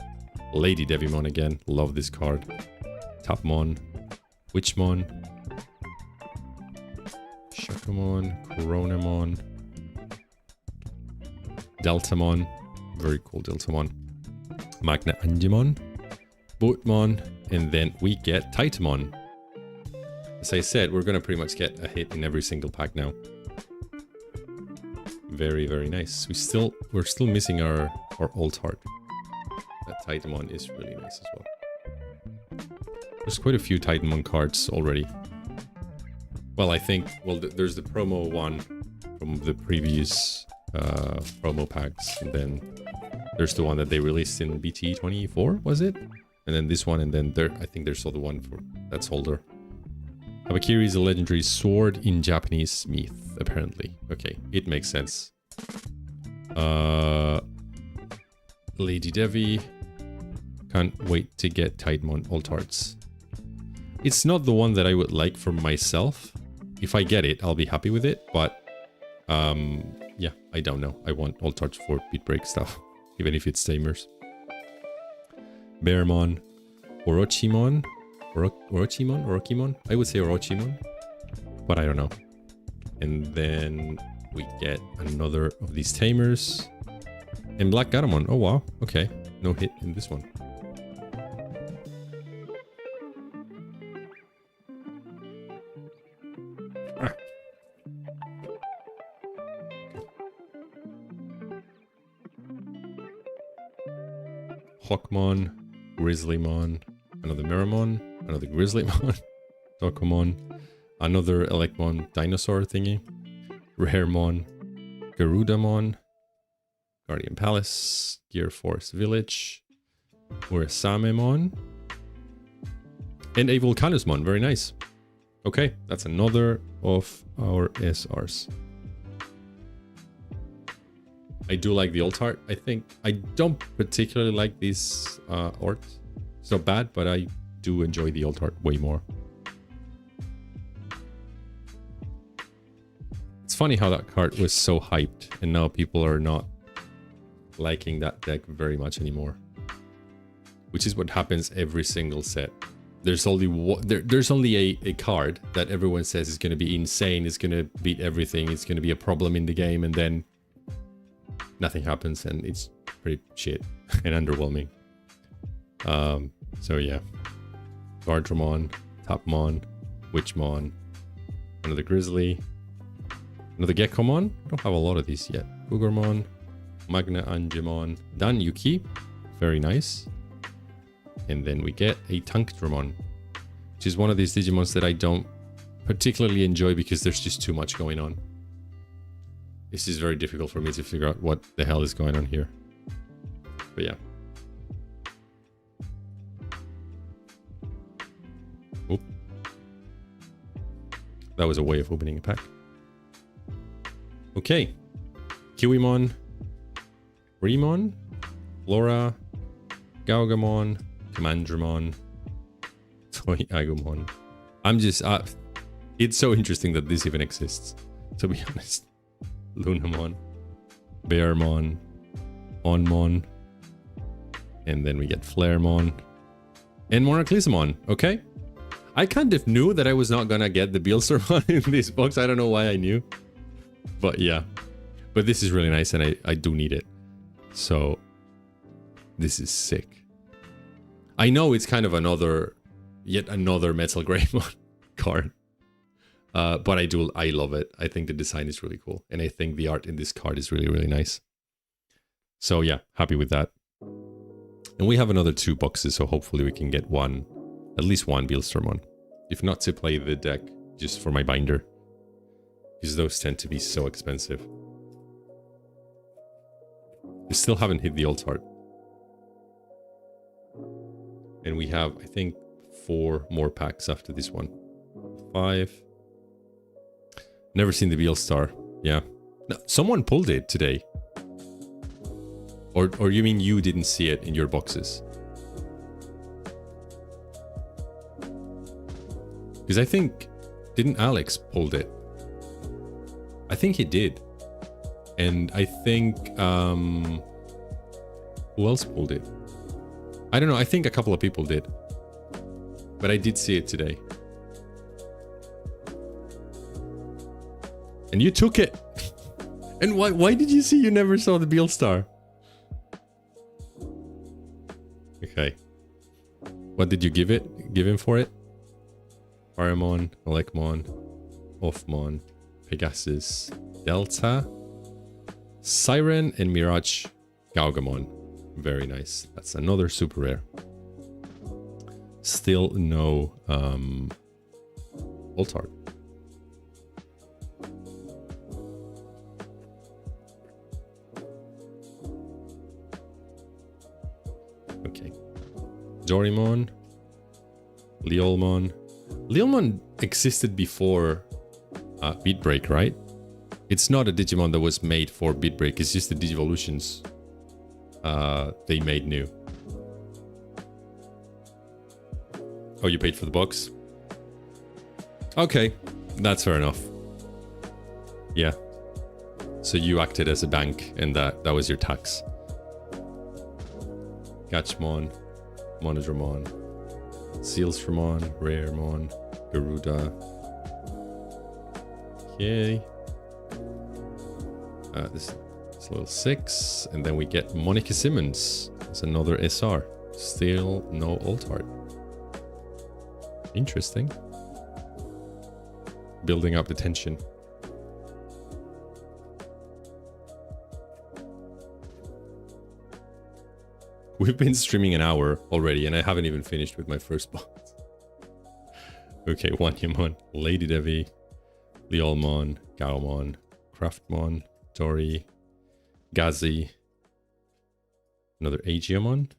Lady Devimon again. Love this card. Tapmon, Witchmon, Gekkomon, Coronamon, Deltamon. Very cool Deltamon. Magna Angemon, Boatmon, and then we get Titamon. As I said, we're gonna pretty much get a hit in every single pack now. Very, very nice. We're still missing our alt art. That Titamon is really nice as well. There's quite a few Titamon cards already. Well, I think, well, there's the promo one from the previous promo packs, and then there's the one that they released in BT24, was it? And then this one, and then I think there's also the one for that's Holder. Habakiri is a legendary sword in Japanese Smith, apparently. Okay, it makes sense. Lady Devi. Can't wait to get Titamon alt arts. It's not the one that I would like for myself. If I get it, I'll be happy with it, but yeah, I don't know. I want alt arts for Beatbreak stuff, even if it's Tamers. Bearmon, Orochimon, Orokimon? I would say Orochimon, but I don't know. And then we get another of these Tamers. And Black Garamon. Oh wow, okay. No hit in this one. Hawkmon, Grizzlymon, another Miramon, another Grizzlymon, Gekkomon, another Elecmon dinosaur thingy, Raremon, Garudamon, Guardian Palace, Gear Force Village, Urasamemon, and a Volcanusmon. Very nice. Okay, that's another of our SRs. I do like the alt art. I think I don't particularly like this art. It's not bad, but I do enjoy the alt art way more. It's funny how that card was so hyped, and now people are not liking that deck very much anymore. Which is what happens every single set. There's only a card that everyone says is going to be insane, is going to beat everything, it's going to be a problem in the game, and then nothing happens, and it's pretty shit and underwhelming. So yeah, Guardramon, Tapmon, Witchmon, another Grizzly, another Gekkomon. I don't have a lot of these yet. Cougarmon, Magna Angemon, Danyuki, very nice. And then we get a Tankdramon, which is one of these Digimons that I don't particularly enjoy because there's just too much going on. This is very difficult for me to figure out what the hell is going on here. But yeah. Oop. That was a way of opening a pack. Okay. Kiwimon, Remon, Flora, Gaugamon, Commandramon, Toy Agumon. I'm just... it's so interesting that this even exists, to be honest. Lunamon, Bearmon, Onmon, and then we get Flaremon, and Monoclizamon. Okay. I kind of knew that I was not gonna get the Beelzermon in this box. I don't know why I knew. But yeah. But this is really nice, and I do need it. So this is sick. I know it's kind of yet another Metal Greymon card. But I love it. I think the design is really cool. And I think the art in this card is really, really nice. So yeah, happy with that. And we have another 2 boxes, so hopefully we can get at least one Beelzermon. If not to play the deck, just for my binder. Because those tend to be so expensive. We still haven't hit the alt art. And we have, I think, 4 more packs after this one. 5. Never seen the Beelstar. Yeah. No, someone pulled it today. Or you mean you didn't see it in your boxes? Because I think... Didn't Alex pulled it? I think he did. And I think who else pulled it? I don't know. I think a couple of people did, but I did see it today. And you took it. And why did you see you never saw the Beelstar? Okay. What did you give him for it? Paramon, Elekmon, Offmon, Pegasus, Delta, Siren, and Mirage Gekkomon. Very nice. That's another super rare. Still no alt art. Okay. Dorimon, Leolmon. Leolmon existed before Beatbreak, right? It's not a Digimon that was made for Beatbreak. It's just the Digivolutions they made new. Oh, you paid for the box? Okay, that's fair enough. Yeah. So you acted as a bank, and that was your tax. Gatchmon, Monodramon, Sealsramon, Raremon, Garuda. Okay. This is level 6, and then we get Monica Simmons. It's another SR. Still no alt art. Interesting. Building up the tension. We've been streaming an hour already, and I haven't even finished with my first boss. Okay, Wanyamon, Lady Devi, Leolmon, Gaomon, Craftmon, Tori, Gazi, another Aegiamon,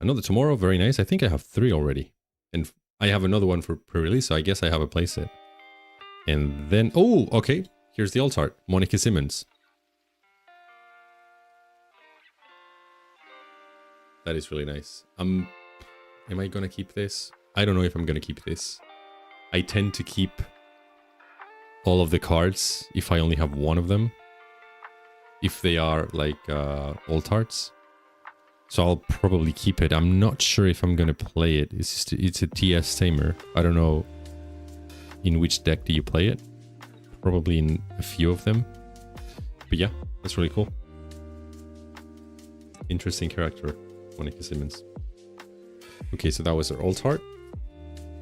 another Tomorrow, very nice. I think I have 3 already. And I have another one for pre-release, so I guess I have a playset. And then, oh, okay, here's the alt art, Monica Simmons. That is really nice. Am I gonna keep this? I don't know if I'm gonna keep this. I tend to keep all of the cards if I only have one of them. If they are like alt arts. So I'll probably keep it. I'm not sure if I'm gonna play it. It's a TS Tamer. I don't know in which deck do you play it. Probably in a few of them. But yeah, that's really cool. Interesting character, Monica Simmons. Okay, so that was our alt art.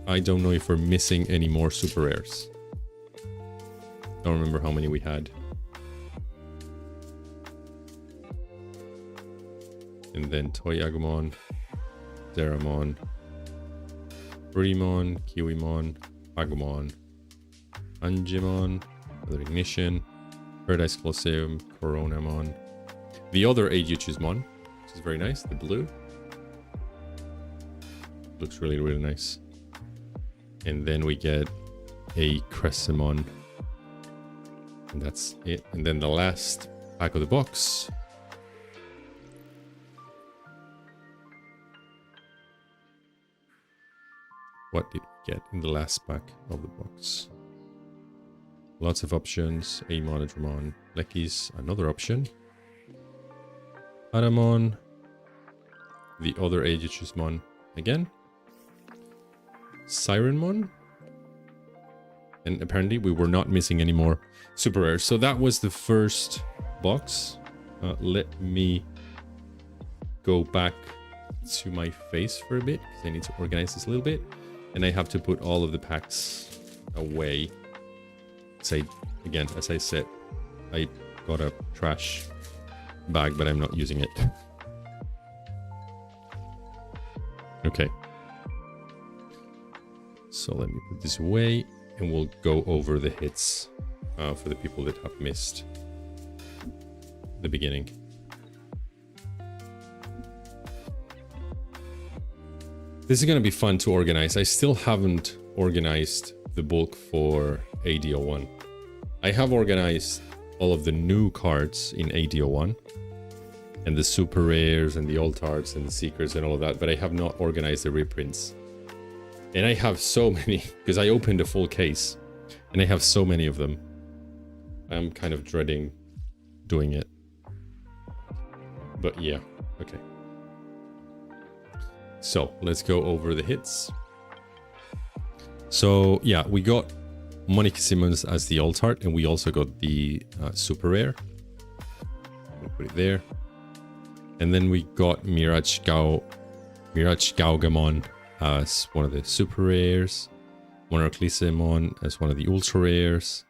I don't know if we're missing any more super rares. Don't remember how many we had. And then Toy Agumon, Deramon, Brimon, Kiwimon, Agumon, Angemon, another Ignition, Paradise Colosseum, Coronamon. The other Aegiachusmon, which is very nice, the blue. Looks really, really nice. And then we get a Crescimon. And that's it. And then the last pack of the box. What did we get in the last pack of the box? Lots of options. A Monodramon. Lecky's another option. Paramon. The other Aegiachusmon again. Sirenmon. And apparently we were not missing any more super rares. So that was the first box. Let me go back to my face for a bit, because I need to organize this a little bit. And I have to put all of the packs away. Again, as I said, I got a trash bag, but I'm not using it. Okay. So let me put this away, and we'll go over the hits for the people that have missed the beginning. This is going to be fun to organize. I still haven't organized the bulk for AD01. I have organized all of the new cards in AD01 and the super rares and the alt arts and the secrets and all of that, but I have not organized the reprints. And I have so many, because I opened a full case and I have so many of them. I'm kind of dreading doing it. But yeah, okay. So let's go over the hits. So yeah, we got Monica Simmons as the alt art, and we also got the super rare. We'll put it there. And then we got Gekkomon as one of the super rares. Monarchlysemon as one of the ultra rares.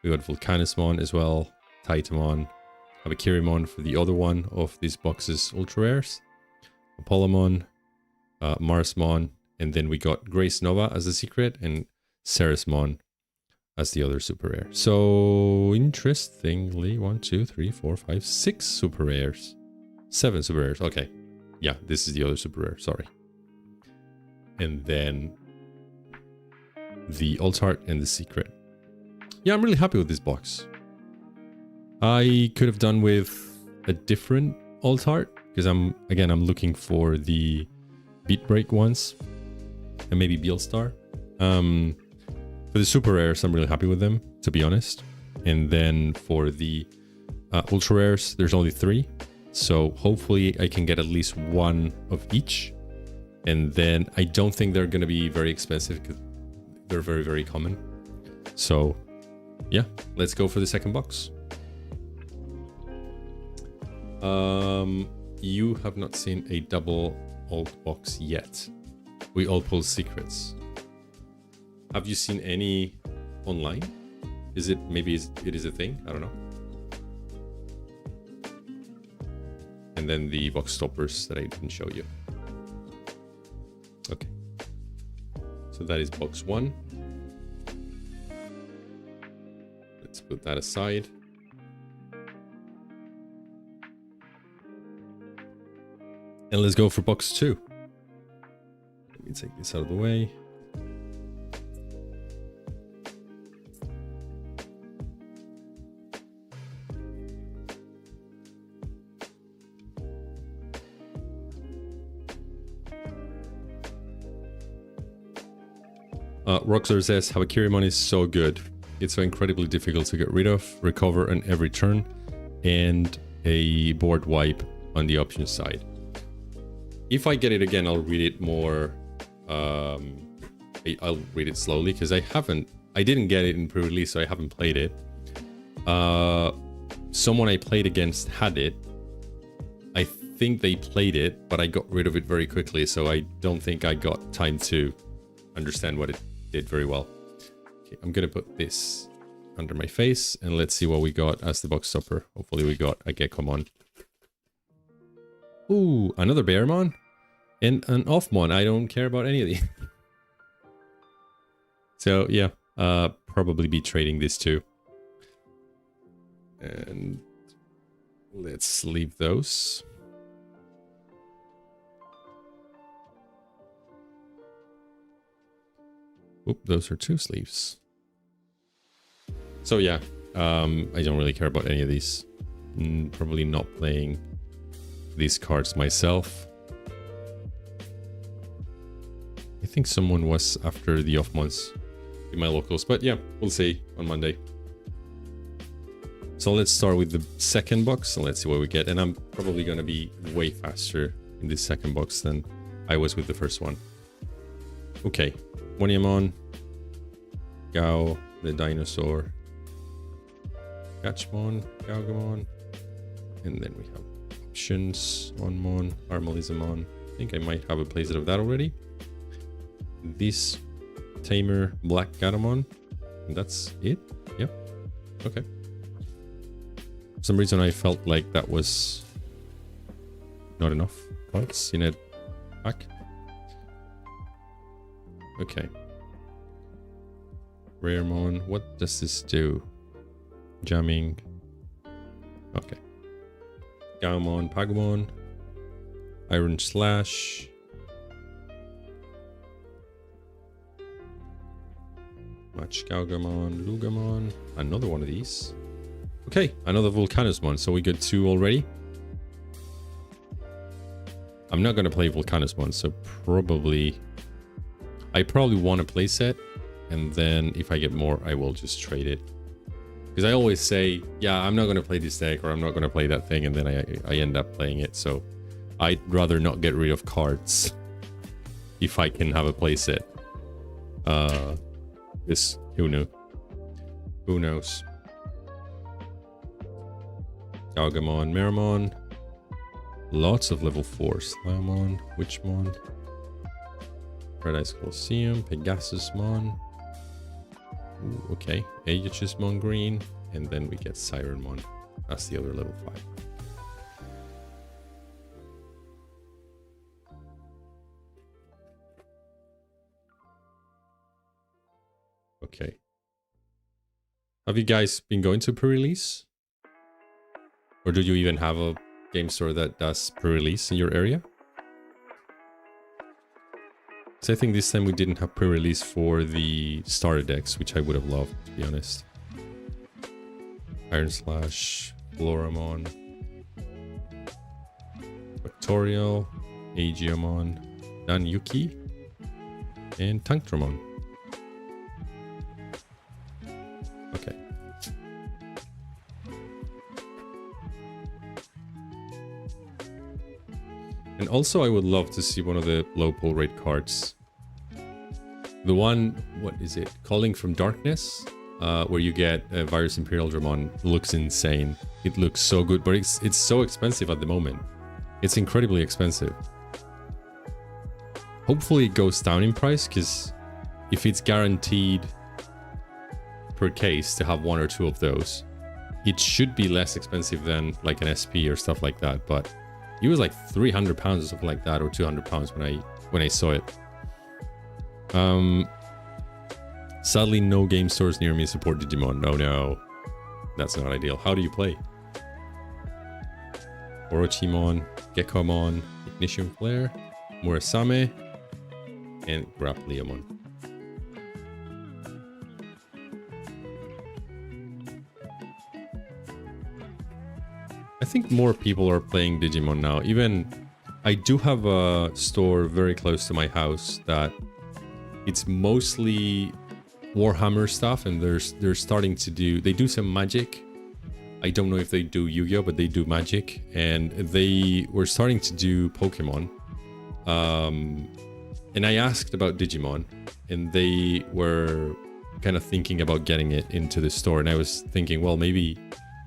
We got Volcanismon as well. Titamon. Habakirimon for the other one of these boxes ultra rares. Apollomon. Marsmon. And then we got Grace Nova as the secret. And Ceresmon as the other super rare. So interestingly, 1, 2, 3, 4, 5, 6 super rares. 7 super rares. Okay. Yeah, this is the other super rare. Sorry. And then the alt art and the secret. Yeah, I'm really happy with this box. I could have done with a different alt art because I'm looking for the Beatbreak ones and maybe Beelstar. For the super rares, I'm really happy with them, to be honest. And then for the ultra rares, there's only 3. So hopefully I can get at least one of each. And then I don't think they're going to be very expensive because they're very, very common. So yeah, let's go for the second box. You have not seen a double alt box yet. We all pull secrets. Have you seen any online? Is it, maybe it is a thing? I don't know. And then the box stoppers that I didn't show you. Okay. So that is box 1. Let's put that aside. And let's go for box 2. Let me take this out of the way. Roxor says, Habakirimon is so good. It's so incredibly difficult to get rid of, recover on every turn, and a board wipe on the options side. If I get it again, I'll read it more. I'll read it slowly because I didn't get it in pre-release, so I haven't played it. Someone I played against had it. I think they played it, but I got rid of it very quickly, so I don't think I got time to understand what it did very well. Okay, I'm gonna put this under my face and let's see what we got as the box stopper. Hopefully we got a Gekkomon. Ooh, another Bearmon and an Offmon. I don't care about any of these. So yeah, probably be trading this too. And let's leave those. Oop, those are 2 sleeves. So yeah, I don't really care about any of these. Probably not playing these cards myself. I think someone was after the off-months in my locals, but yeah, we'll see on Monday. So let's start with the second box and let's see what we get. And I'm probably going to be way faster in this second box than I was with the first one. Okay, Wonyamon, Gao, the dinosaur, Gachmon, Gaugamon, and then we have options, Onmon, Armalizamon. I think I might have a playset of that already. This Tamer, Black Gatomon, and that's it. Yep. Okay. For some reason I felt like that was not enough cards in a pack. Okay. Raremon, what does this do? Jamming. Okay. Gaomon, Pagumon. Iron Slash. Match Gaugamon, Lugamon. Another one of these. Okay, another Volcanismon. So we got 2 already. I'm not going to play Volcanismon, so I probably want a playset, and then if I get more, I will just trade it. Because I always say, yeah, I'm not going to play this deck or I'm not going to play that thing, and then I end up playing it. So I'd rather not get rid of cards if I can have a playset. This, who knew? Who knows? Gekkomon, Meramon. Lots of level 4. Slamon, Witchmon. Paradise Colosseum, Pegasusmon. Ooh, okay, Aegismon green. And then we get Sirenmon. That's the other level 5. Okay. Have you guys been going to pre-release? Or do you even have a game store that does pre-release in your area? So I think this time we didn't have pre-release for the starter decks, which I would have loved, to be honest. Iron Slash, Floramon, Factorial, Aegiomon, Danyuki, and Tanktramon. Okay. And also I would love to see one of the low pull rate cards. The one, what is it? Calling from Darkness, where you get Virus Imperial Dramon, looks insane. It looks so good, but it's so expensive at the moment. It's incredibly expensive. Hopefully it goes down in price, because if it's guaranteed per case to have 1 or 2 of those, it should be less expensive than like an SP or stuff like that. But it was like £300 or something like that, or £200 when I saw it. Sadly, no game stores near me support Digimon. Oh no, that's not ideal. How do you play? Orochimon, Gekkomon, Ignition Flare, Murasame, and Grappleomon. I think more people are playing Digimon now. Even I do have a store very close to my house that it's mostly Warhammer stuff, and they're starting to do some Magic. I don't know if they do Yu-Gi-Oh, but they do Magic, and they were starting to do Pokemon. And I asked about Digimon, and they were kind of thinking about getting it into the store, and I was thinking, well, maybe,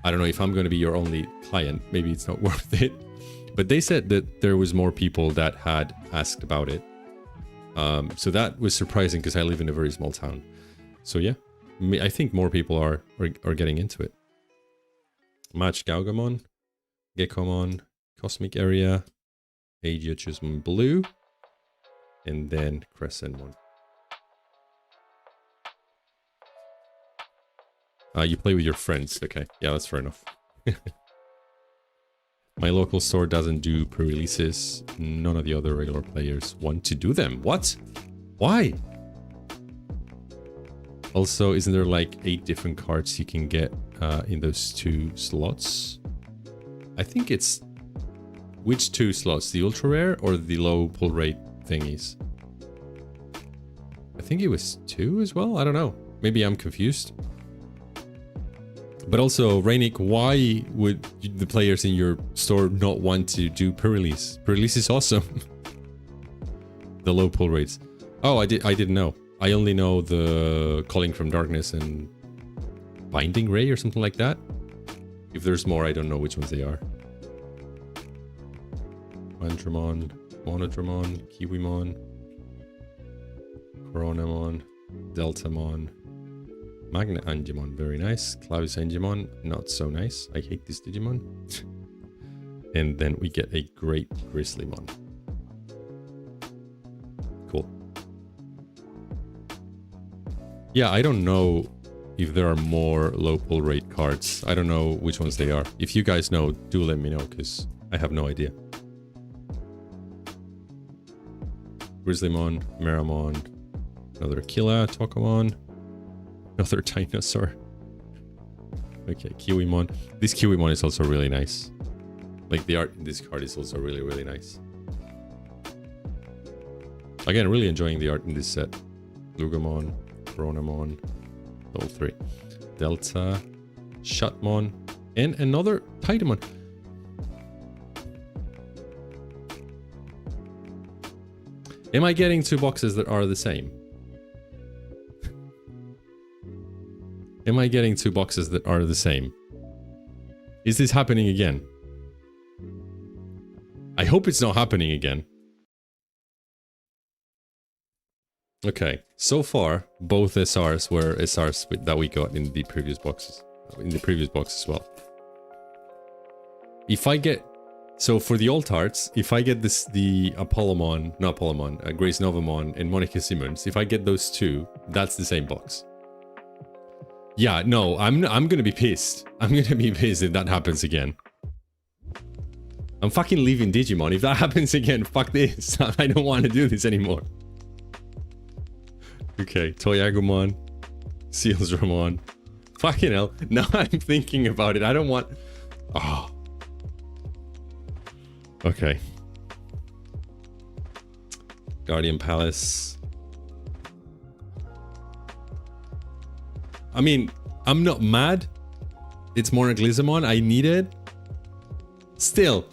I don't know, if I'm going to be your only client, maybe it's not worth it. But they said that there was more people that had asked about it. So that was surprising, because I live in a very small town. So yeah, I think more people are getting into it. Match Gekkomon, Gekkomon, Cosmic Area, Aegismon Blue, and then Crescentmon. You play with your friends. Okay, yeah, that's fair enough. My local store doesn't do pre-releases. None of the other regular players want to do them. What? Why? Also, isn't there like 8 different cards you can get in those 2 slots? I think it's... Which 2 slots? The ultra rare or the low pull rate thingies? I think it was 2 as well? I don't know. Maybe I'm confused. But also, Rainik, why would the players in your store not want to do pre-release? Pre-release is awesome. The low pull rates. Oh, I didn't know. I only know the Calling from Darkness and Binding Ray or something like that. If there's more, I don't know which ones they are. Mandramon, Monodramon, Kiwimon, Coronamon, Deltamon, Magna Angemon, very nice. Clavis Angemon, not so nice. I hate this Digimon. And then we get a great Grizzlymon. Cool. Yeah, I don't know if there are more low pull rate cards. I don't know which ones they are. If you guys know, do let me know, because I have no idea. Grizzlymon, Meramon, another Killa, Tokomon, another Dinosaur. Okay, Kiwimon. This Kiwimon is also really nice. Like, the art in this card is also really, really nice. Again, really enjoying the art in this set. Lugamon, Coronamon, all 3. Delta, Shutmon, and another Titamon. Am I getting 2 boxes that are the same? Am I getting 2 boxes that are the same? Is this happening again? I hope it's not happening again. Okay, so far, both SRs were SRs that we got in the previous boxes. In the previous box as well. If I get... So for the alt arts, if I get the Apollomon, not Apollomon, Grace Novamon and Monica Simmons, if I get those 2, that's the same box. Yeah, no, I'm gonna be pissed. I'm gonna be pissed if that happens again. I'm fucking leaving Digimon. If that happens again, fuck this. I don't want to do this anymore. Okay, Toyagumon, Seals Ramon. Fucking hell. Now I'm thinking about it. I don't want... Oh. Okay. Guardian Palace. I mean, I'm not mad. It's Monoclizamon. I need it. Still,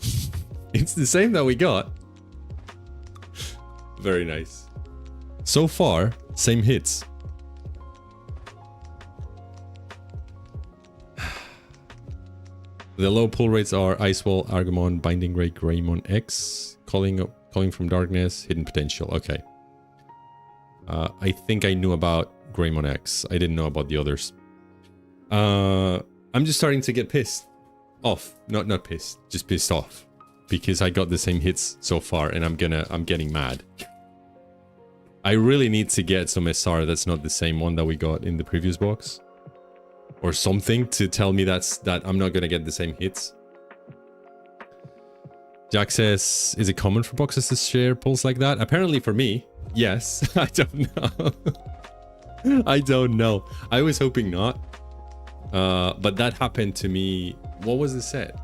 it's the same that we got. Very nice. So far, same hits. The low pull rates are Icewall, Argomon, Binding Ray, Greymon X, Calling from Darkness, Hidden Potential. Okay. I think I knew about Greymon X. I didn't know about the others. I'm just starting to get pissed off. Not pissed, just pissed off. Because I got the same hits so far and I'm getting mad. I really need to get some SR that's not the same one that we got in the previous box. Or something to tell me that I'm not gonna get the same hits. Jack says, is it common for boxes to share pulls like that? Apparently for me, yes. I don't know. I don't know. I was hoping not. But that happened to me. What was the set?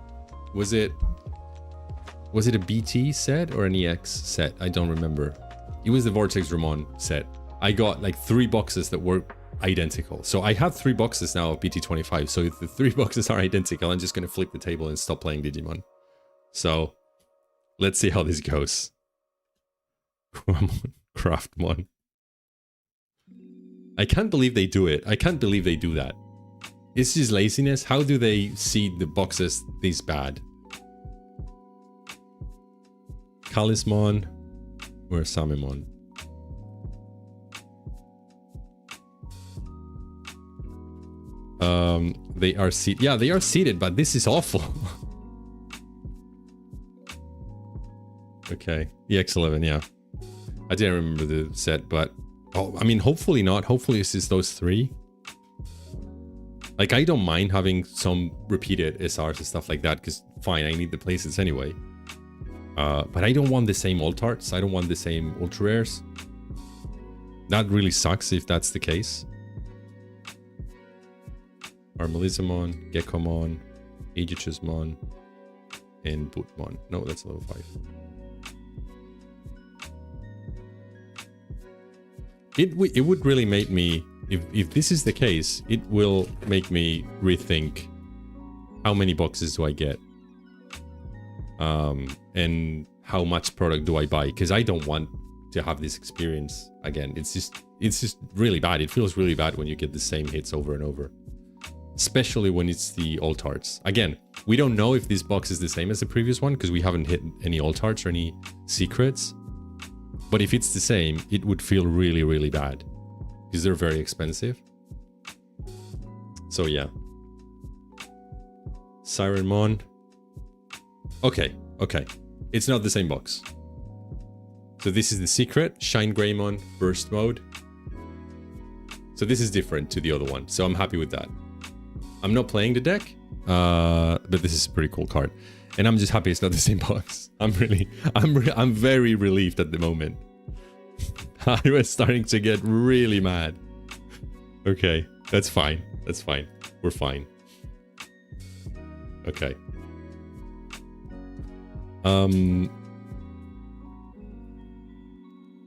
Was it a BT set or an EX set? I don't remember. It was the Vortex Ramon set. I got like 3 boxes that were identical. So I have 3 boxes now of BT25. So if the 3 boxes are identical, I'm just going to flip the table and stop playing Digimon. So let's see how this goes. Craftmon. I can't believe they do it. I can't believe they do that. It's just laziness. How do they see the boxes this bad? Kalismon or Samemon? They are seated. Yeah, they are seated, but this is awful. Okay, EX11, yeah. I didn't remember the set, but... Oh, I mean, hopefully not. Hopefully it's just those 3. Like, I don't mind having some repeated SRs and stuff like that, because fine, I need the places anyway. But I don't want the same alt arts. I don't want the same ultra rares. That really sucks if that's the case. Armelizamon, Gekkomon, Aegichusmon, and Bootmon. No, that's level 5. It would really make me, if this is the case, it will make me rethink how many boxes do I get, and how much product do I buy, because I don't want to have this experience again. It's just really bad. It feels really bad when you get the same hits over and over, especially when it's the alt arts. Again, we don't know if this box is the same as the previous one because we haven't hit any alt arts or any secrets. But if it's the same, it would feel really, really bad because they're very expensive. So yeah. Sirenmon. Okay. It's not the same box. So this is the secret. Shine Greymon, burst mode. So this is different to the other one. So I'm happy with that. I'm not playing the deck, but this is a pretty cool card. And I'm just happy it's not the same box. I'm very relieved at the moment. I was starting to get really mad. Okay, that's fine. That's fine. We're fine. Okay.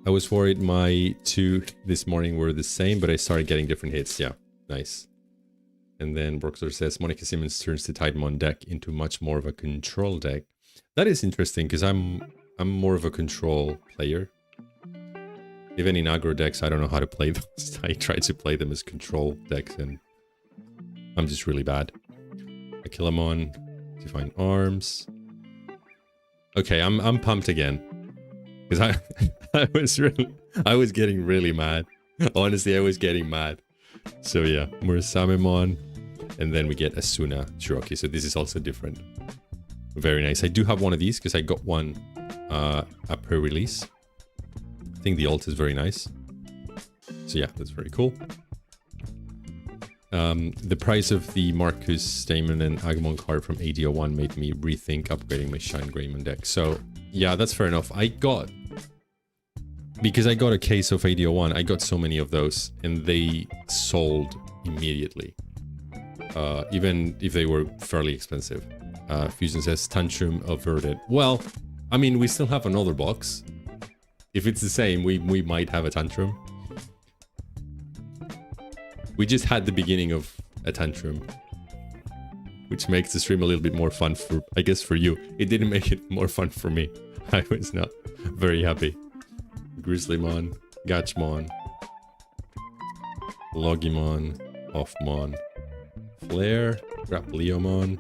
I was worried my 2 this morning were the same, but I started getting different hits. Yeah, nice. And then Broxler says, Monica Simmons turns the Tidemon deck into much more of a control deck. That is interesting, because I'm more of a control player. Even in aggro decks, I don't know how to play those. I try to play them as control decks, and I'm just really bad. A Gekkomon, Divine Arms. Okay, I'm pumped again. Because I was getting really mad. Honestly, I was getting mad. So yeah, Murasamemon. And then we get Asuna Cherokee. So this is also different. Very nice. I do have one of these because I got one a pre-release. I think the alt is very nice. So yeah, that's very cool. The price of the Marcus, Stamen, and Agumon card from AD01 made me rethink upgrading my Shine Greymon deck. So yeah, that's fair enough. Because I got a case of AD01, I got so many of those, and they sold immediately. Even if they were fairly expensive. Fusion says, Tantrum averted. Well, I mean, we still have another box. If it's the same, we might have a Tantrum. We just had the beginning of a Tantrum, which makes the stream a little bit more fun for, I guess, for you. It didn't make it more fun for me. I was not very happy. Grizzlymon, Gatchmon, Logimon, Offmon, Flare, Grapleomon.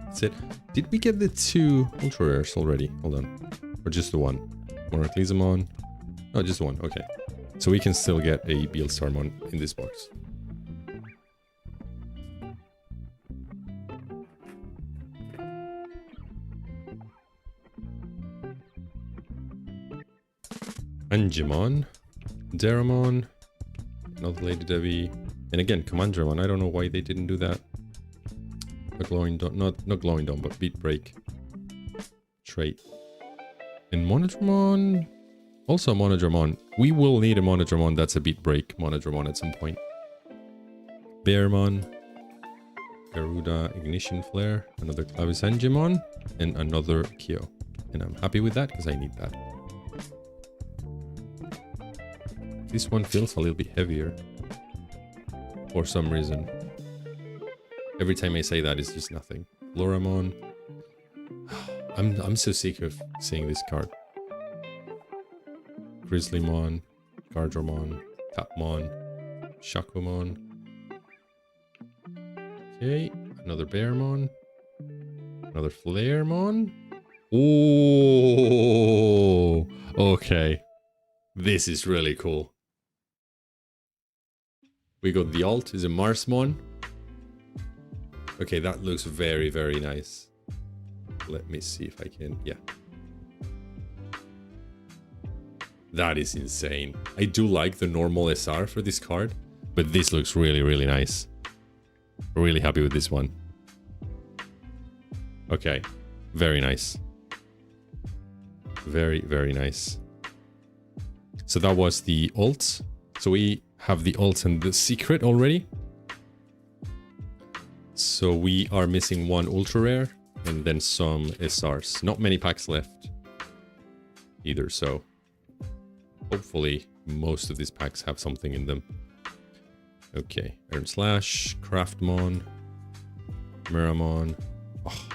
That's it. Did we get the 2 ultra rares already? Hold on. Or just the 1? Monarchlizamon? No, just the 1. Okay. So we can still get a Beelstarmon in this box. Angemon, Deramon, another Lady Devi, and again Commandramon. I don't know why they didn't do that. A glowing dome, not glowing dome, but Beatbreak trait. And Monodramon, also Monodramon. We will need a Monodramon that's a Beatbreak Monodramon at some point. Bearmon, Garuda Ignition Flare, another Clavisangemon, and another Kyo. And I'm happy with that because I need that. This one feels a little bit heavier for some reason. Every time I say that, it's just nothing. Loramon. I'm so sick of seeing this card. Grizzlymon, Gardramon, Tapmon, Shakomon. Okay, another Bearmon. Another Flaremon. Oh, okay. This is really cool. We got the alt is a Marsmon. Okay, that looks very, very nice. Let me see if I can, yeah. That is insane. I do like the normal SR for this card, but this looks really, really nice. Really happy with this one. Okay, very nice. Very, very nice. So that was the alt. So we have the alt and the secret already. So we are missing one ultra rare and then some SRs. Not many packs left either, so hopefully most of these packs have something in them. Okay, Iron Slash, Craftmon, Miramon, oh,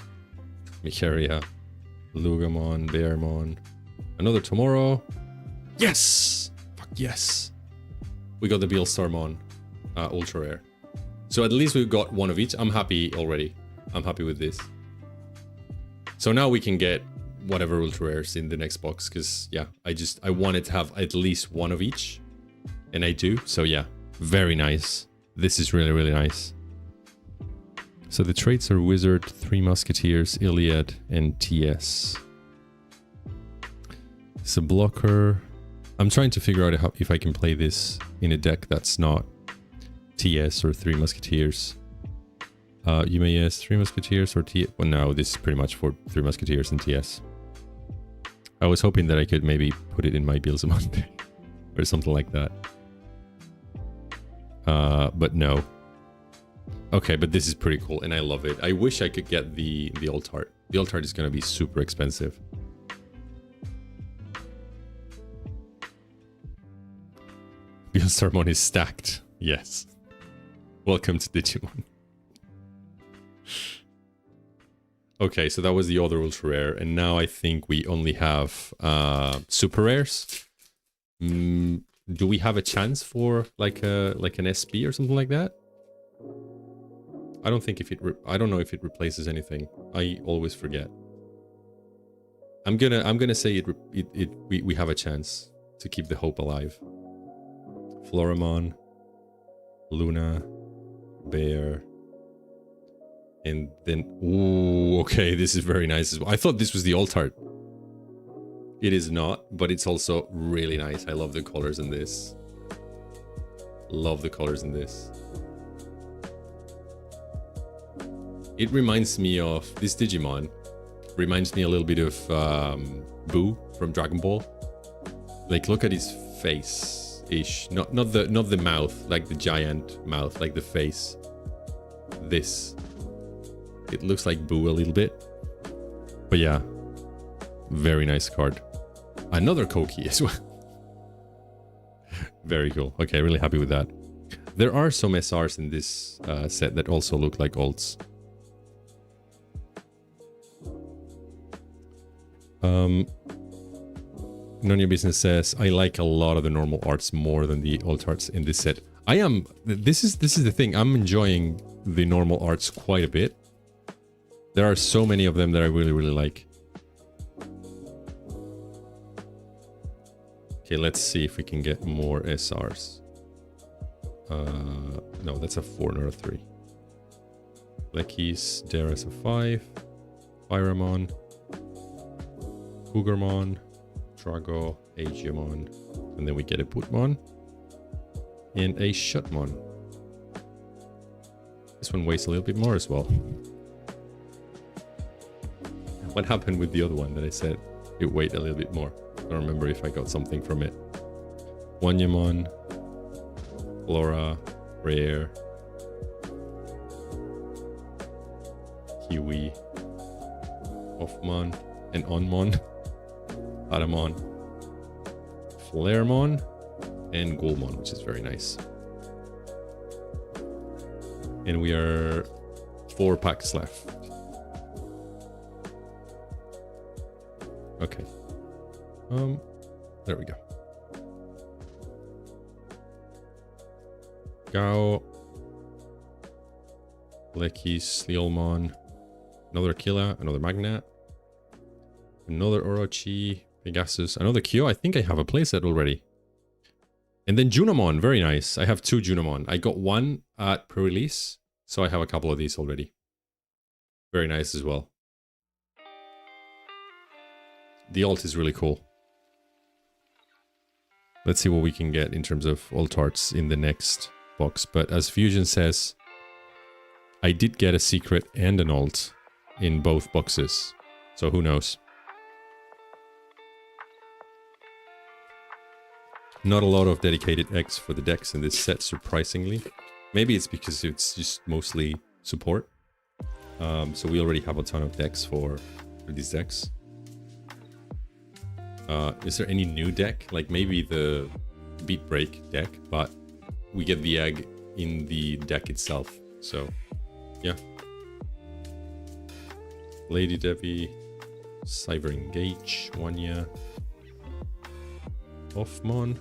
Micheria, Lugamon, Bearmon, another Tomorrow. Yes! Fuck yes! We got the Beelstarmon ultra rare. So at least we've got one of each. I'm happy already. I'm happy with this. So now we can get whatever ultra rares in the next box, because yeah, I wanted to have at least one of each, and I do. So yeah, very nice. This is really, really nice. So the traits are Wizard, Three Musketeers, Iliad, and TS. It's a blocker. I'm trying to figure out if I can play this in a deck that's not TS or Three Musketeers. You may yes, Three Musketeers or TS. Well, no, this is pretty much for Three Musketeers and TS. I was hoping that I could maybe put it in my Beelzemon deck or something like that. But no. Okay, but this is pretty cool and I love it. I wish I could get the alt art. The alt art is going to be super expensive. Beelstarmon is stacked. Yes. Welcome to Digimon. Okay, so that was the other ultra rare, and now I think we only have super rares. Do we have a chance for like an SB or something like that? I don't think if I don't know if it replaces anything. I always forget. I'm gonna say we have a chance to keep the hope alive. Floramon, Luna, Bear, and then ooh, okay, this is very nice as well. I thought this was the alt art. It is not, but it's also really nice. I love the colors in this. Love the colors in this. It reminds me of this Digimon. Reminds me a little bit of Boo from Dragon Ball. Like, look at his face-ish. Not the mouth, like the giant mouth, like the face. This. It looks like Boo a little bit. But yeah. Very nice card. Another Koki as well. Very cool. Okay, really happy with that. There are some SRs in this set that also look like alts. None of your business says, I like a lot of the normal arts more than the alt arts in this set. I am, this is the thing, I'm enjoying the normal arts quite a bit. There are so many of them that I really, really like. Okay, let's see if we can get more SRs. No, that's a 4, not a 3. Lekis, Dara's a 5. Pyramon. Cougarmon, Trago, Agiamon, and then we get a Putmon and a Shutmon. This one weighs a little bit more as well. What happened with the other one that I said it weighed a little bit more? I don't remember if I got something from it. Wanyamon, Flora, Rare, Kiwi, Offmon, and Onmon. Patamon, Flaremon, and Gulmon, which is very nice. And we are 4 packs left. Okay. There we go. Gao, Lekis, Leolmon, another Killa, another Magnet, another Orochi, Pegasus, another Kyo. I think I have a playset already. And then Junamon, very nice. I have 2 Junamon. I got 1 at pre-release, so I have a couple of these already. Very nice as well. The alt is really cool. Let's see what we can get in terms of alt arts in the next box. But as Fusion says, I did get a secret and an alt in both boxes. So who knows? Not a lot of dedicated X for the decks in this set, surprisingly. Maybe it's because it's just mostly support. So we already have a ton of decks for these decks. Is there any new deck? Like maybe the Beatbreak deck, but we get the egg in the deck itself. So, yeah. Lady Debbie, Cyber Engage, Wanya, Offmon,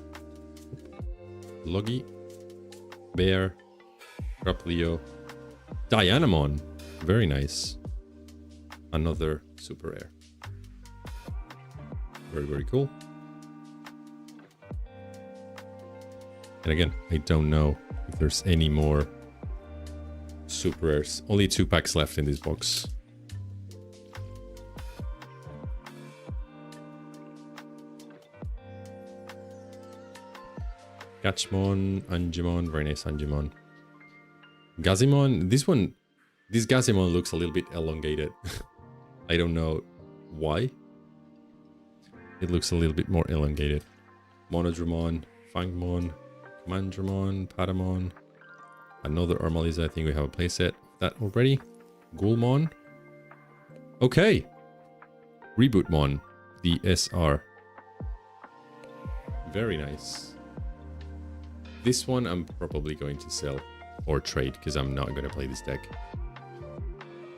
Logi, Bear, Raplio, Dianamon. Very nice. Another super rare. Very, very cool. And again, I don't know if there's any more super rares. Only 2 packs left in this box. Gatchmon, Angemon, very nice Angemon. Gazimon, this Gazimon looks a little bit elongated. I don't know why. It looks a little bit more elongated. Monodramon, Fangmon, Commandramon, Patamon. Another Armaliza, I think we have a playset of that already. Gulmon. Okay. Rebootmon, the SR. Very nice. This one I'm probably going to sell or trade because I'm not going to play this deck.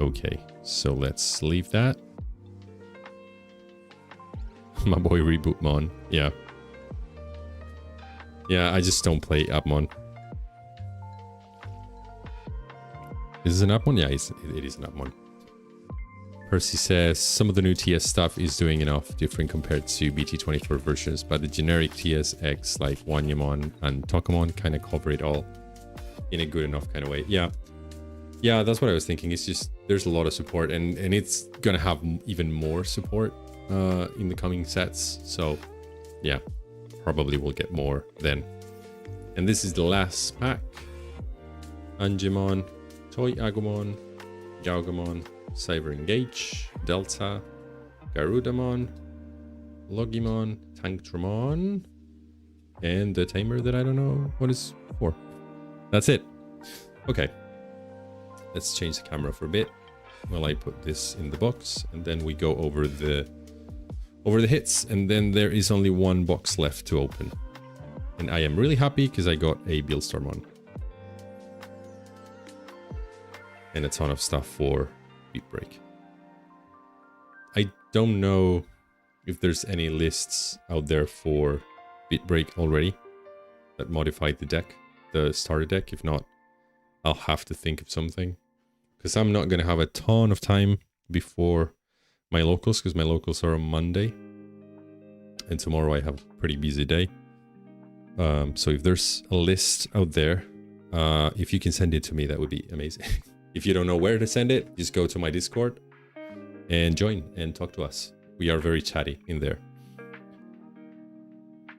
Okay, so let's leave that. My boy Rebootmon. Yeah. Yeah, I just don't play Appmon. Is this an Appmon? Yeah, it is an Appmon. Percy says, some of the new TS stuff is doing enough different compared to BT24 versions, but the generic TSX like Wanyamon and Tokamon kind of cover it all in a good enough kind of way. Yeah. Yeah, that's what I was thinking. It's just, there's a lot of support and it's going to have even more support in the coming sets. So yeah, probably we'll get more then. And this is the last pack. Angemon, Toy Agumon, Yaogamon, Cyber Engage, Delta, Garudamon, Logimon, Tanktramon, and the Tamer that I don't know what is for. That's it. Okay. Let's change the camera for a bit while I put this in the box, and then we go over the hits, and then there is only one box left to open. And I am really happy because I got a Beelstormon. And a ton of stuff for Beatbreak. I don't know if there's any lists out there for Beatbreak already that modified the deck, the starter deck. If not, I'll have to think of something. Because I'm not going to have a ton of time before my locals, because my locals are on Monday. And tomorrow I have a pretty busy day. So if there's a list out there, if you can send it to me, that would be amazing. If you don't know where to send it, just go to my Discord and join and talk to us. We are very chatty in there.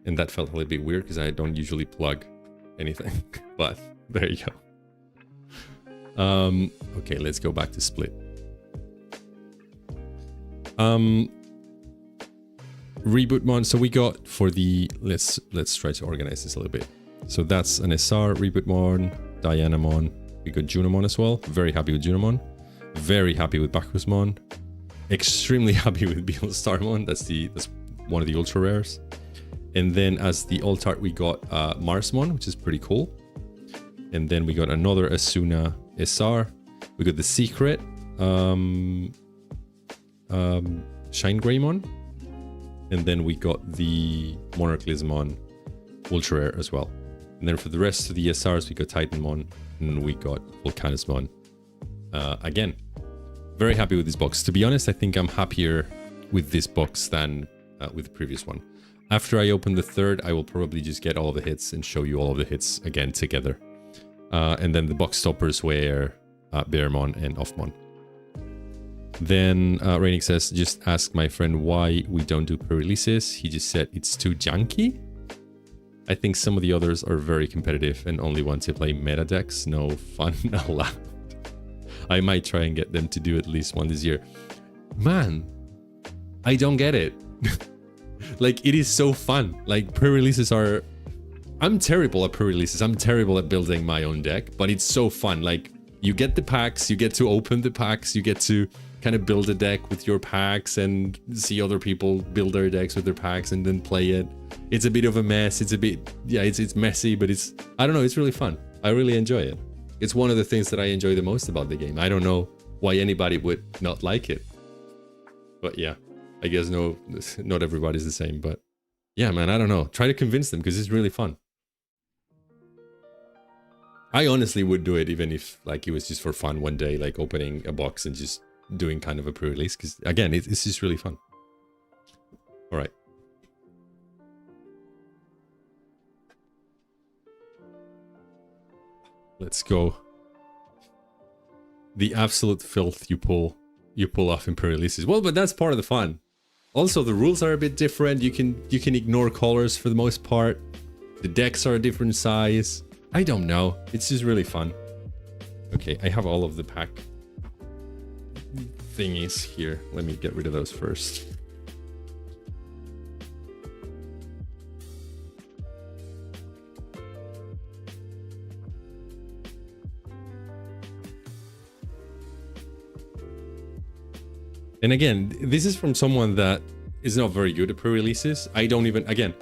And that felt a little bit weird because I don't usually plug anything, but there you go. Okay, let's go back to Split. Rebootmon. So we got for the, let's try to organize this a little bit. So that's an SR, Rebootmon, Dianamon. We got Junimon as well. Very happy with Junimon. Very happy with Bacchusmon. Extremely happy with Beelstarmon. That's one of the ultra rares. And then as the alt art, we got Marsmon, which is pretty cool. And then we got another Asuna SR. We got the secret Shine Greymon. And then we got the Monarchlismon ultra rare as well. And then for the rest of the SRs, we got Titanmon. And we got Volcanismon again. Very happy with this box. To be honest, I think I'm happier with this box than with the previous one. After I open the third, I will probably just get all of the hits and show you all of the hits again together. And then the box stoppers were Bearmon and Offmon. Then Rainik says, just ask my friend why we don't do pre-releases. He just said it's too junky. I think some of the others are very competitive and only want to play meta decks. No fun allowed. I might try and get them to do at least one this year. Man, I don't get it. Like, it is so fun. Like, pre-releases are... I'm terrible at pre-releases. I'm terrible at building my own deck, but it's so fun. Like, you get the packs, you get to open the packs, you get to kind of build a deck with your packs and see other people build their decks with their packs and then play it. It's a bit of a mess. It's a bit, yeah, it's messy, but it's, I don't know, it's really fun. I really enjoy it. It's one of the things that I enjoy the most about the game. I don't know why anybody would not like it. But yeah, I guess no, not everybody's the same, but yeah, man, I don't know. Try to convince them because it's really fun. I honestly would do it even if like it was just for fun one day, like opening a box and just doing kind of a pre-release, because again, it's just really fun. All right. Let's go. The absolute filth you pull off in pre-releases. Well, but that's part of the fun. Also, the rules are a bit different. You can ignore colors for the most part. The decks are a different size. I don't know. It's just really fun. Okay, I have all of the pack thingies here. Let me get rid of those first. And again, this is from someone that is not very good at pre-releases. I don't even, again,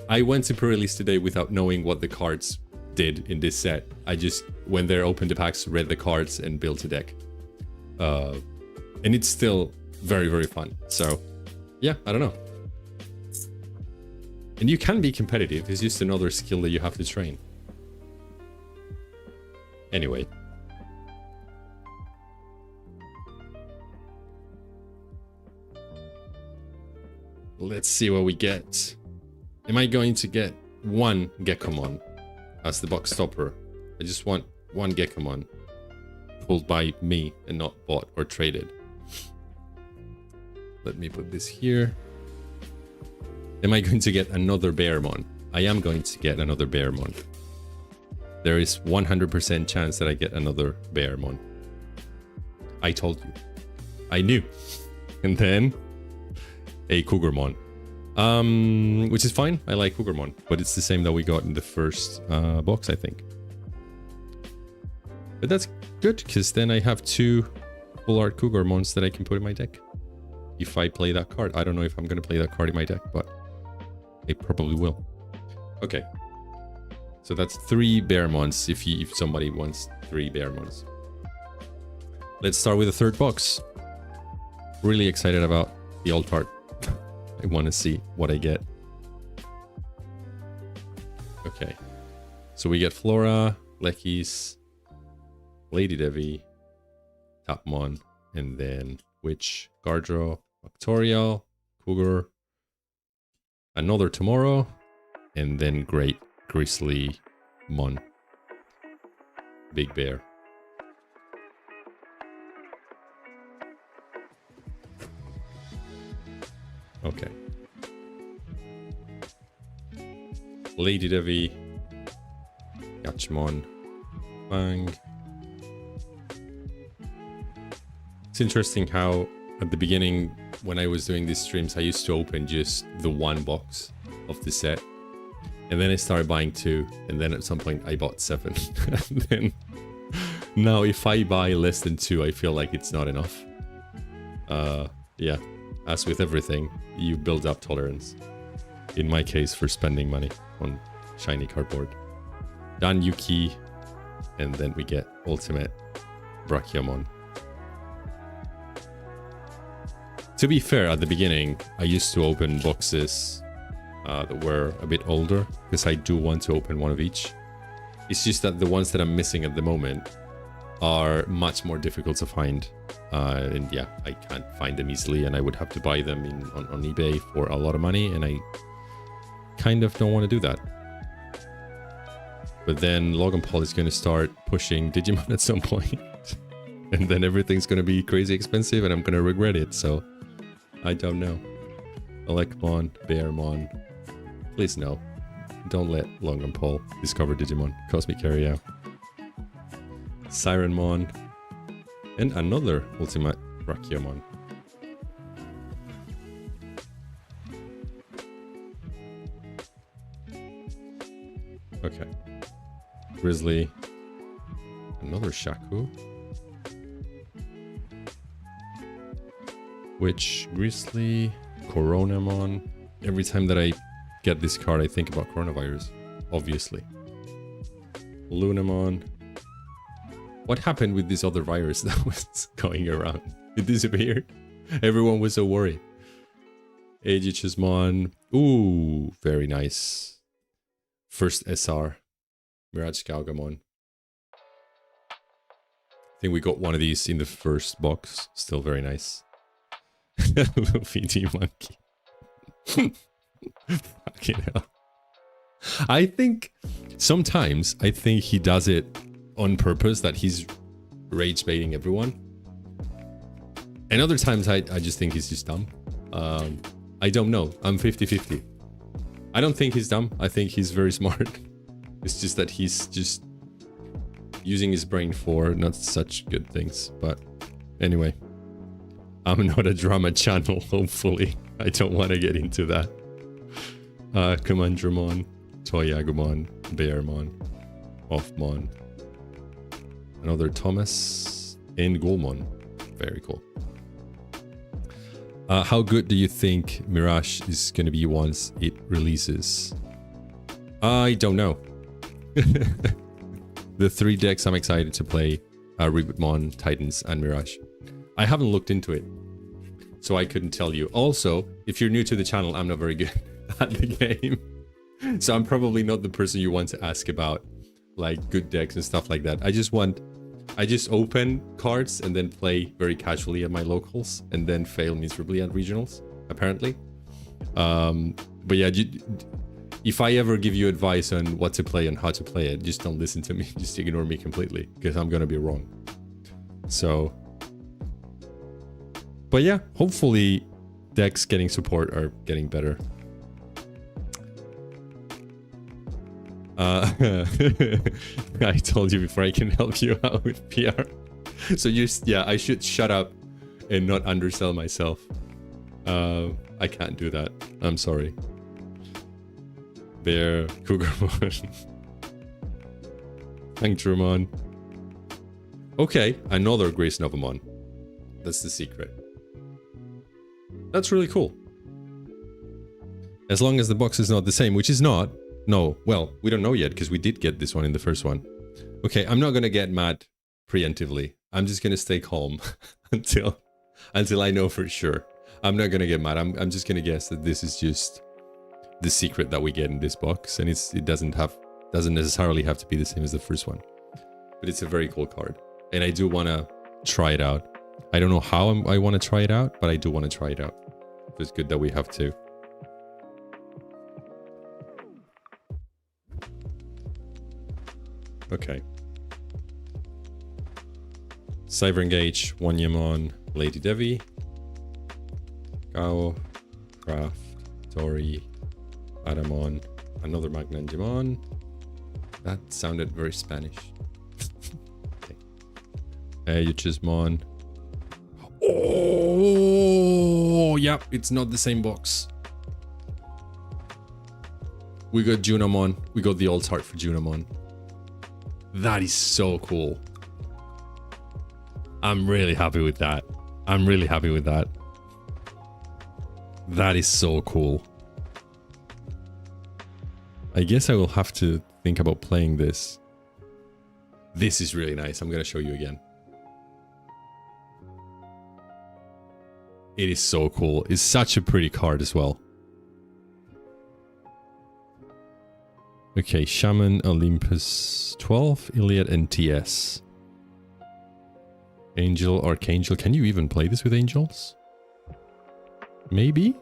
I went to pre-release today without knowing what the cards did in this set. I just went there, opened the packs, read the cards, and built a deck. And it's still very, very fun. So yeah, I don't know. And you can be competitive. It's just another skill that you have to train. Anyway. Let's see what we get. Am I going to get one Gekkomon as the box stopper? I just want one Gekkomon pulled by me and not bought or traded. Let me put this here. Am I going to get another Bearmon? I am going to get another Bearmon. There is 100% chance that I get another Bearmon. I told you. I knew. And then a Cougarmon. Which is fine. I like Cougarmon, but it's the same that we got in the first box, I think. But that's good, because then I have 2 full art Cougarmons that I can put in my deck. If I play that card. I don't know if I'm going to play that card in my deck, but I probably will. Okay. So that's 3 Bearmons if somebody wants 3 Bearmons. Let's start with the third box. Really excited about the alt art. I want to see what I get. Okay. So we get Flora, Lekis, Lady Devi, Tapmon, and then Witch, Gardro, Octorial, Cougar, another Tomorrow, and then Great Grizzly Mon. Big Bear. Okay. Lady Devi, Yakchmon, Bang. It's interesting how at the beginning when I was doing these streams, I used to open just the 1 box of the set. And then I started buying 2. And then at some point I bought 7. And then now if I buy less than 2, I feel like it's not enough. Yeah. As with everything, you build up tolerance. In my case, for spending money on shiny cardboard. Dan Yuki, and then we get Ultimate Brachiomon. To be fair, at the beginning, I used to open boxes that were a bit older, because I do want to open one of each. It's just that the ones that I'm missing at the moment are much more difficult to find. And yeah, I can't find them easily, and I would have to buy them on eBay for a lot of money, and I kind of don't want to do that. But then Logan Paul is going to start pushing Digimon at some point, and then everything's going to be crazy expensive, and I'm going to regret it, so I don't know. Elecmon, Bearmon, please no. Don't let Logan Paul discover Digimon. Cosmic Carrier, Sirenmon, and another Ultimate Brachiomon. Okay. Grizzly. Another Shaku. Witch, Grizzly, Coronamon. Every time that I get this card, I think about coronavirus. Obviously. Lunamon. What happened with this other virus that was going around? It disappeared. Everyone was so worried. Aegis-mon. Ooh, very nice. First SR. Mirage Galgamon. I think we got one of these in the first box. Still very nice. Luffy Monkey. Fucking hell. I think sometimes he does it on purpose, that he's rage baiting everyone. And other times I just think he's just dumb. I don't know. I'm 50-50. I don't think he's dumb. I think he's very smart. It's just that he's just using his brain for not such good things. But anyway, I'm not a drama channel, hopefully. I don't want to get into that. Commandramon, Toyagumon, Bearmon, Offmon, another Thomas, and Gulmon. Very cool. How good do you think Mirage is going to be once it releases? I don't know. The 3 decks I'm excited to play are Rebootmon, Titans, and Mirage. I haven't looked into it, so I couldn't tell you. Also, if you're new to the channel, I'm not very good at the game. So I'm probably not the person you want to ask about like good decks and stuff like that. I just open cards and then play very casually at my locals and then fail miserably at regionals, apparently. But yeah, if I ever give you advice on what to play and how to play it, just don't listen to me. Just ignore me completely, because I'm gonna be wrong. So, but yeah, hopefully decks getting support are getting better. I told you before, I can help you out with PR. So just, yeah, I should shut up and not undersell myself. I can't do that. I'm sorry. Bear, Cougarmon. Thankdramon. Okay, another Grace Novamon. That's the secret. That's really cool. As long as the box is not the same, which is not. No, well, we don't know yet because we did get this one in the first one. Okay, I'm not gonna get mad preemptively. I'm just gonna stay calm until I know for sure. I'm not gonna get mad. I'm just gonna guess that this is just the secret that we get in this box, and it doesn't necessarily have to be the same as the first one. But it's a very cool card, and I do want to try it out. I don't know how I want to try it out, but I do want to try it out. It's good that we have to. Okay. Cyber Engage, Wanyamon, Lady Devi, Gao, Craft, Tori, Adamon, another Magnanjimon. That sounded very Spanish. Okay. Yuchismon. Oh, yep, it's not the same box. We got Junamon. We got the alt art for Junamon. That is so cool. I'm really happy with that. I'm really happy with that. That is so cool. I guess I will have to think about playing this. This is really nice. I'm going to show you again. It is so cool. It's such a pretty card as well. Okay, Shaman, Olympus 12, Iliad, and TS. Angel, Archangel. Can you even play this with angels? Maybe?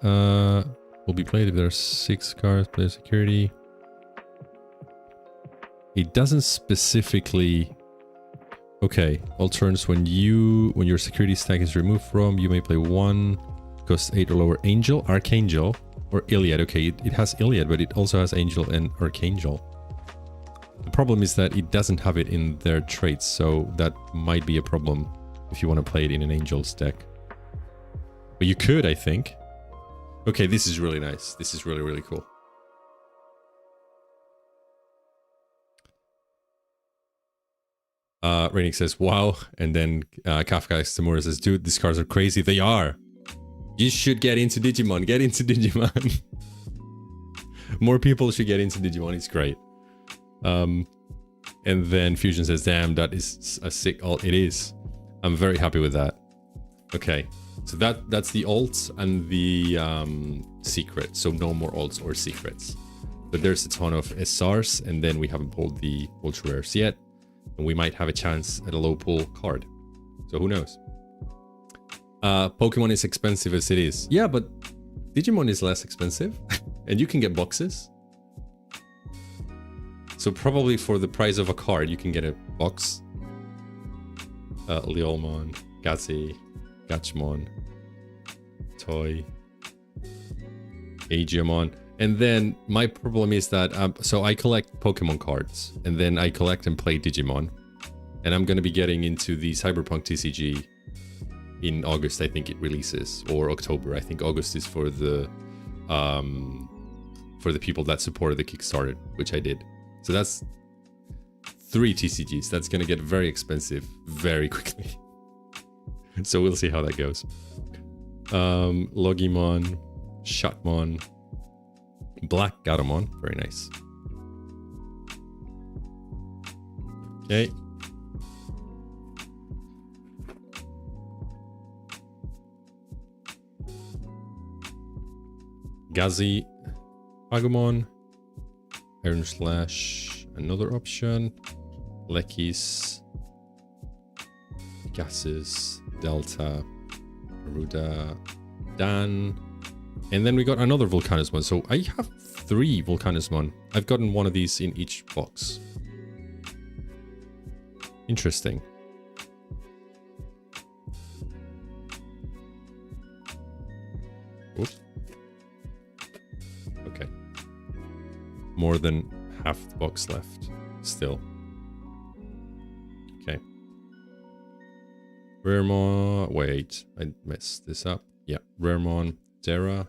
Will be played if there are 6 cards, player security. It doesn't specifically... Okay, all turns when your security stack is removed from, you may play 1, cost 8 or lower Angel, Archangel, or Iliad. Okay, it has Iliad, but it also has Angel and Archangel. The problem is that it doesn't have it in their traits, so that might be a problem if you want to play it in an Angel's deck. But you could, I think. Okay, this is really nice. This is really, really cool. Rainik says, wow. And then Kafka Tamura says, dude, these cards are crazy. They are. You should get into Digimon. Get into Digimon. More people should get into Digimon. It's great. And then Fusion says, damn, that is a sick alt. It is. I'm very happy with that. Okay. So that's the alts and the secret. So no more alts or secrets. But there's a ton of SRs, and then we haven't pulled the ultra rares yet. And we might have a chance at a low pull card. So who knows? Pokemon is expensive as it is. Yeah, but Digimon is less expensive. And you can get boxes. So probably for the price of a card, you can get a box. Leolmon, Gatsy, Gatchmon, Toy, Agiamon. And then my problem is that, so I collect Pokemon cards, and then I collect and play Digimon. And I'm going to be getting into the Cyberpunk TCG in August, I think it releases, or October. I think August is for the people that supported the Kickstarter, which I did. So that's 3 TCGs. That's going to get very expensive very quickly. So we'll see how that goes. Logimon, Shotmon, Black Gatomon, very nice. Okay. Gazi, Agumon, Iron Slash, another option, Lekis, Gases, Delta, Aruda, Dan, and then we got another Volcanismon. So I have 3 Volcanismon. I've gotten one of these in each box. Interesting. Oops. Okay. More than half the box left still. Okay. Raremon. Wait, I messed this up. Yeah, Raremon, Zera,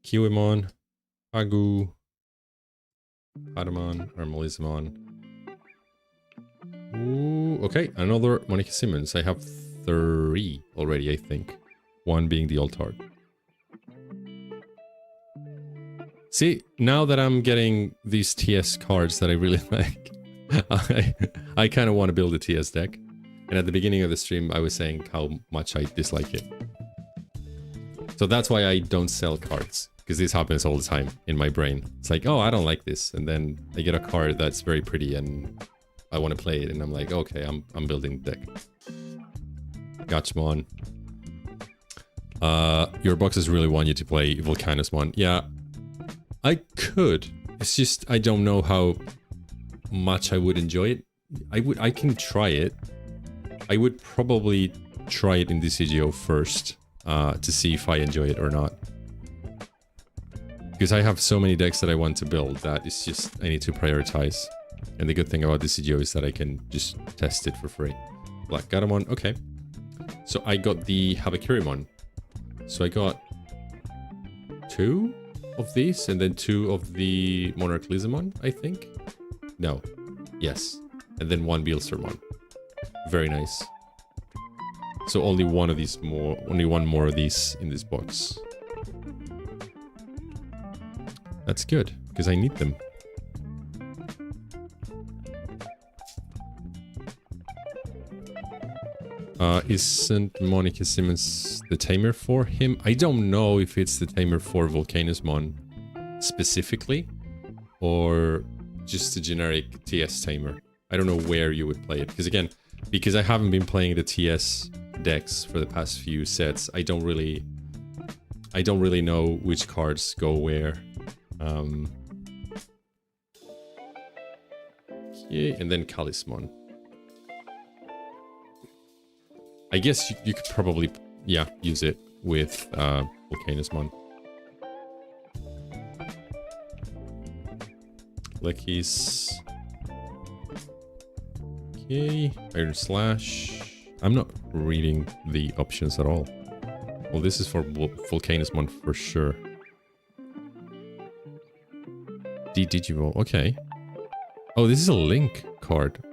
Kiwimon, Agu, Patamon, Armalizamon. Ooh, okay, another Monica Simmons. I have 3 already, I think. 1 being the Altard. See, now that I'm getting these TS cards that I really like, I kind of want to build a TS deck. And at the beginning of the stream, I was saying how much I dislike it. So that's why I don't sell cards. Because this happens all the time in my brain. It's like, oh, I don't like this. And then I get a card that's very pretty and I want to play it. And I'm like, okay, I'm building the deck. Gachmon. Your boxes really want you to play Volcanismon. Yeah, I could. It's just, I don't know how much I would enjoy it. I can try it. I would probably try it in the CGO first to see if I enjoy it or not. Because I have so many decks that I want to build that it's just, I need to prioritize. And the good thing about the CGO is that I can just test it for free. Black Gatomon, okay. So I got the Habakurimon. So I got 2 of these and then 2 of the Monarch Lizamon, I think. No. Yes. And then 1 Beelzermon. Very nice. So only one more of these in this box. That's good, because I need them. Isn't Monica Simmons the tamer for him? I don't know if it's the tamer for Volcanismon specifically, or just a generic TS tamer. I don't know where you would play it, because again, because I haven't been playing the TS decks for the past few sets, I don't really know which cards go where. Yeah, and then Kalismon. I guess you could probably, yeah, use it with Volcanismon. Lekis. Okay, Iron Slash. I'm not reading the options at all. Well, this is for Volcanismon for sure. Digimon, okay. Oh, this is a Link card.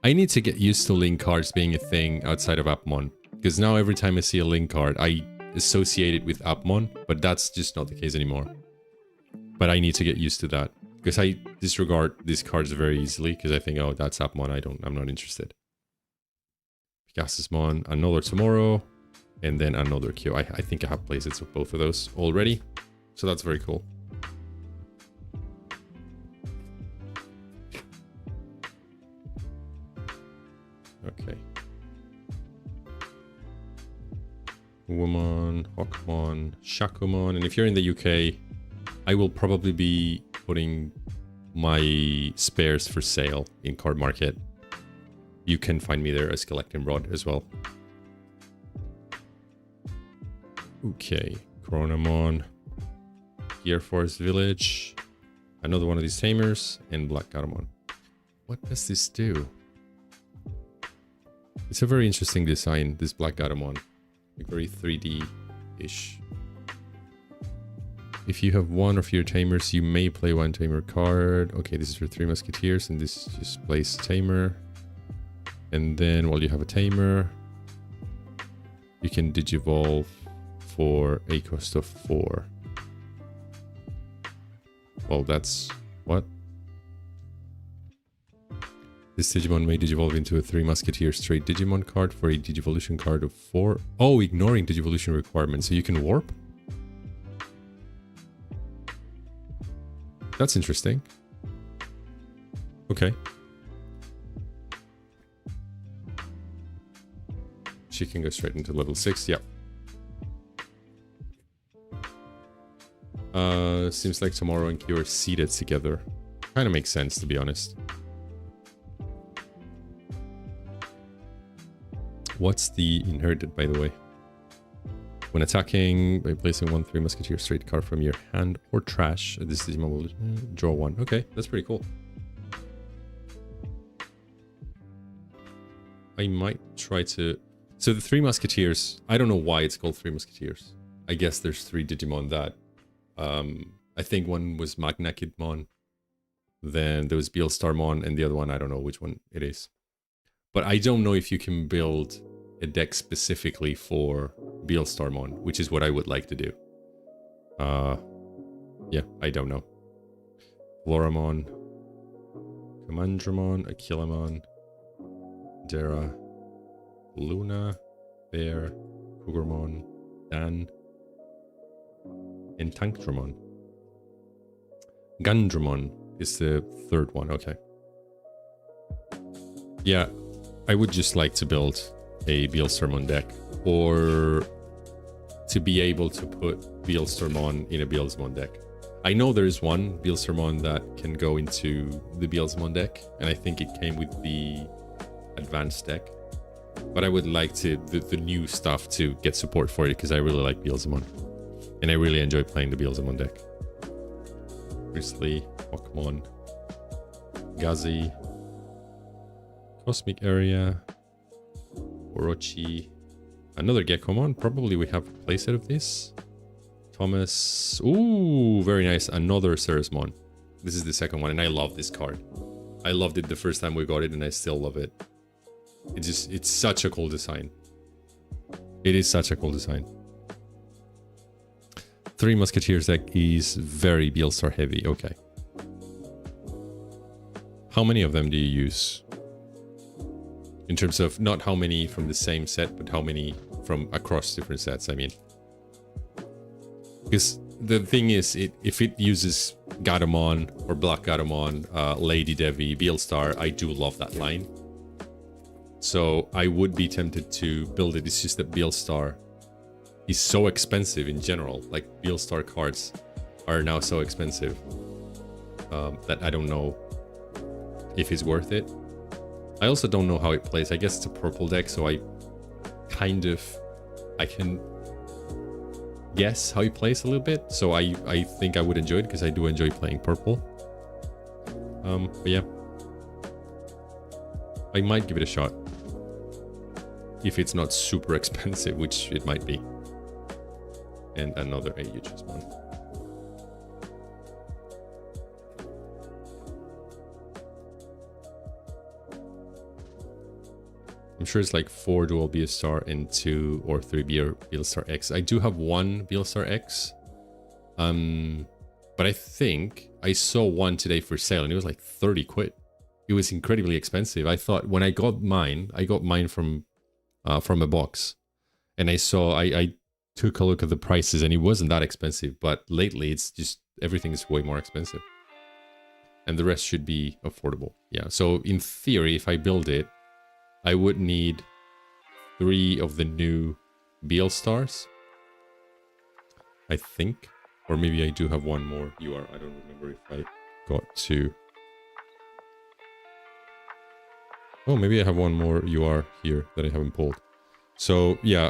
I need to get used to Link cards being a thing outside of Appmon. Because now every time I see a Link card, I associate it with Appmon, but that's just not the case anymore. But I need to get used to that. Because I disregard these cards very easily, because I think, oh, that's Appmon, I'm not interested. Pegasusmon, another Tomorrow, and then another Q. I think I have playsets of both of those already. So that's very cool. Okay. Woman, Hawkmon, Shakomon, and if you're in the UK, I will probably be putting my spares for sale in Card Market. You can find me there as Collecting Rod as well. Okay, Chronomon, Air Force Village, another one of these tamers, and Black Gatomon. What does this do? It's a very interesting design, this Black Gatomon. Like very 3D-ish. If you have one of your tamers, you may play one tamer card. Okay, this is for 3 Musketeers, and this just plays tamer. And then while you have a tamer, you can digivolve for a cost of 4. Well, that's... what? This Digimon may digivolve into a 3 Musketeers straight Digimon card for a Digivolution card of 4. Oh, ignoring Digivolution requirements. So you can warp? That's interesting. Okay. She can go straight into level 6, yep. Seems like Tomorrow and Q are seated together. Kind of makes sense, to be honest. What's the inherited, by the way? When attacking, by placing 1/3 Musketeer straight card from your hand or trash, this Digimon will draw 1. Okay, that's pretty cool. I might try to... So the 3 Musketeers, I don't know why it's called 3 Musketeers. I guess there's 3 Digimon that... I think one was Magna Kidmon, then there was Beelstarmon, and the other one, I don't know which one it is. But I don't know if you can build a deck specifically for Beelstarmon, which is what I would like to do. Yeah, I don't know. Floramon, Commandramon, Aquilamon, Dera, Luna, Bear, Cougarmon, Dan, and Tankdramon. Gundramon is the 3rd one, okay. Yeah, I would just like to build a Beelstarmon deck, or to be able to put Beelstarmon in a Beelsmon deck. I know there is one Beelstarmon that can go into the Beelsmon deck, and I think it came with the advanced deck. But I would like to the new stuff to get support for it, because I really like Beelsmon. And I really enjoy playing the Beelsmon deck. Grizzly, Hawkmon, Gazi, Cosmic Area, Orochi, another Gekkomon. Probably we have a playset of this. Thomas. Ooh, very nice. Another Ceresmon. This is the 2nd one, and I love this card. I loved it the first time we got it, and I still love it. It's such a cool design. It is such a cool design. 3 Musketeers deck is very Beelstar heavy. Okay. How many of them do you use? In terms of not how many from the same set, but how many from across different sets, I mean. Because the thing is, if it uses Gatomon or Black Gatomon, Lady Devi, Beelstar, I do love that line. So I would be tempted to build it. It's just that Beelstar is so expensive in general. Like, Beelstar cards are now so expensive that I don't know if it's worth it. I also don't know how it plays. I guess it's a purple deck, so I can guess how it plays a little bit. So I think I would enjoy it, because I do enjoy playing purple. But yeah, I might give it a shot if it's not super expensive, which it might be. And another AUH's one. I'm sure it's like 4 dual Beelstar and 2 or 3 Beelstar X. I do have 1 Beelstar X. But I think I saw one today for sale, and it was like 30 quid. It was incredibly expensive. I thought when I got mine from a box, and I took a look at the prices, and it wasn't that expensive. But lately, it's just everything is way more expensive, and the rest should be affordable. Yeah. So in theory, if I build it, I would need 3 of the new Beelstars, I think. Or maybe I do have 1 more UR. I don't remember if I got 2. Oh, maybe I have 1 more UR here that I haven't pulled. So yeah,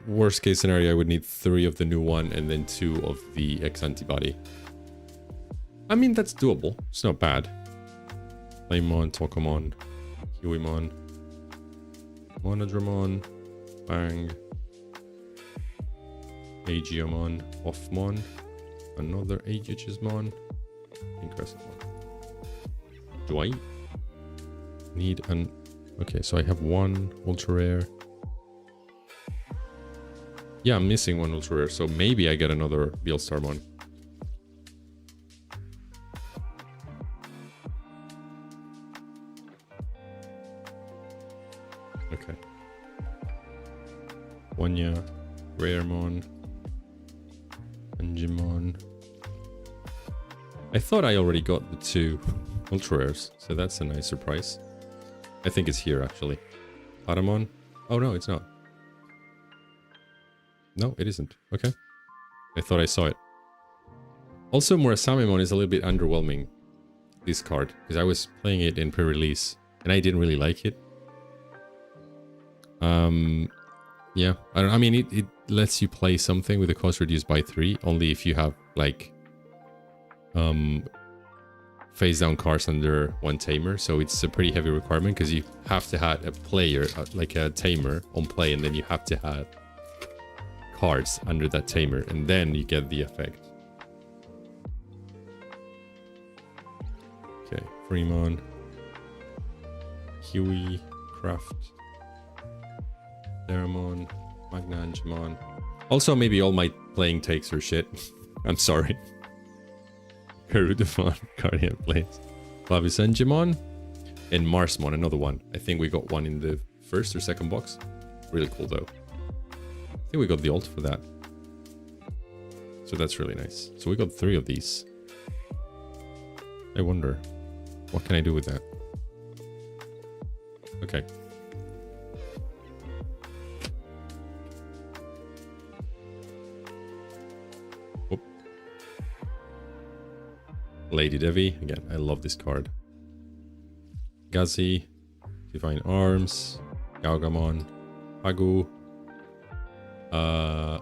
worst case scenario, I would need 3 of the new one and then 2 of the X antibody. I mean, that's doable. It's not bad. Flamemon, Tokomon, Huimon, Monodramon, Bang, Aegiomon, Offmon, another Aegiosmon, Increscentmon. Do I need an... Okay, so I have 1 ultra rare. Yeah, I'm missing 1 ultra rare, so maybe I get another Beelstarmon. Okay. Wanya, Raremon, Angemon, I thought I already got the 2 ultra rares, so that's a nice surprise. I think it's here actually. Patamon. Oh no, it's not. No, it isn't. Okay. I thought I saw it. Also, Murasamemon is a little bit underwhelming, this card, because I was playing it in pre-release and I didn't really like it. Yeah, I mean, it lets you play something with the cost reduced by 3, only if you have, like, face down cards under 1 tamer, so it's a pretty heavy requirement, because you have to have a player, like a tamer, on play, and then you have to have cards under that tamer, and then you get the effect. Okay, Fremon, Huey, Craft, Theramon, Magnangemon. Also, maybe all my playing takes are shit. I'm sorry. Garudamon, Guardian Blades, Clavisengemon, and Marsmon, another one. I think we got one in the first or second box. Really cool though. I think we got the ult for that. So that's really nice. So we got 3 of these. I wonder, what can I do with that? Okay. Whoop. Lady Devi. Again, I love this card. Gazi. Divine Arms. Gaugamon. Hagu. None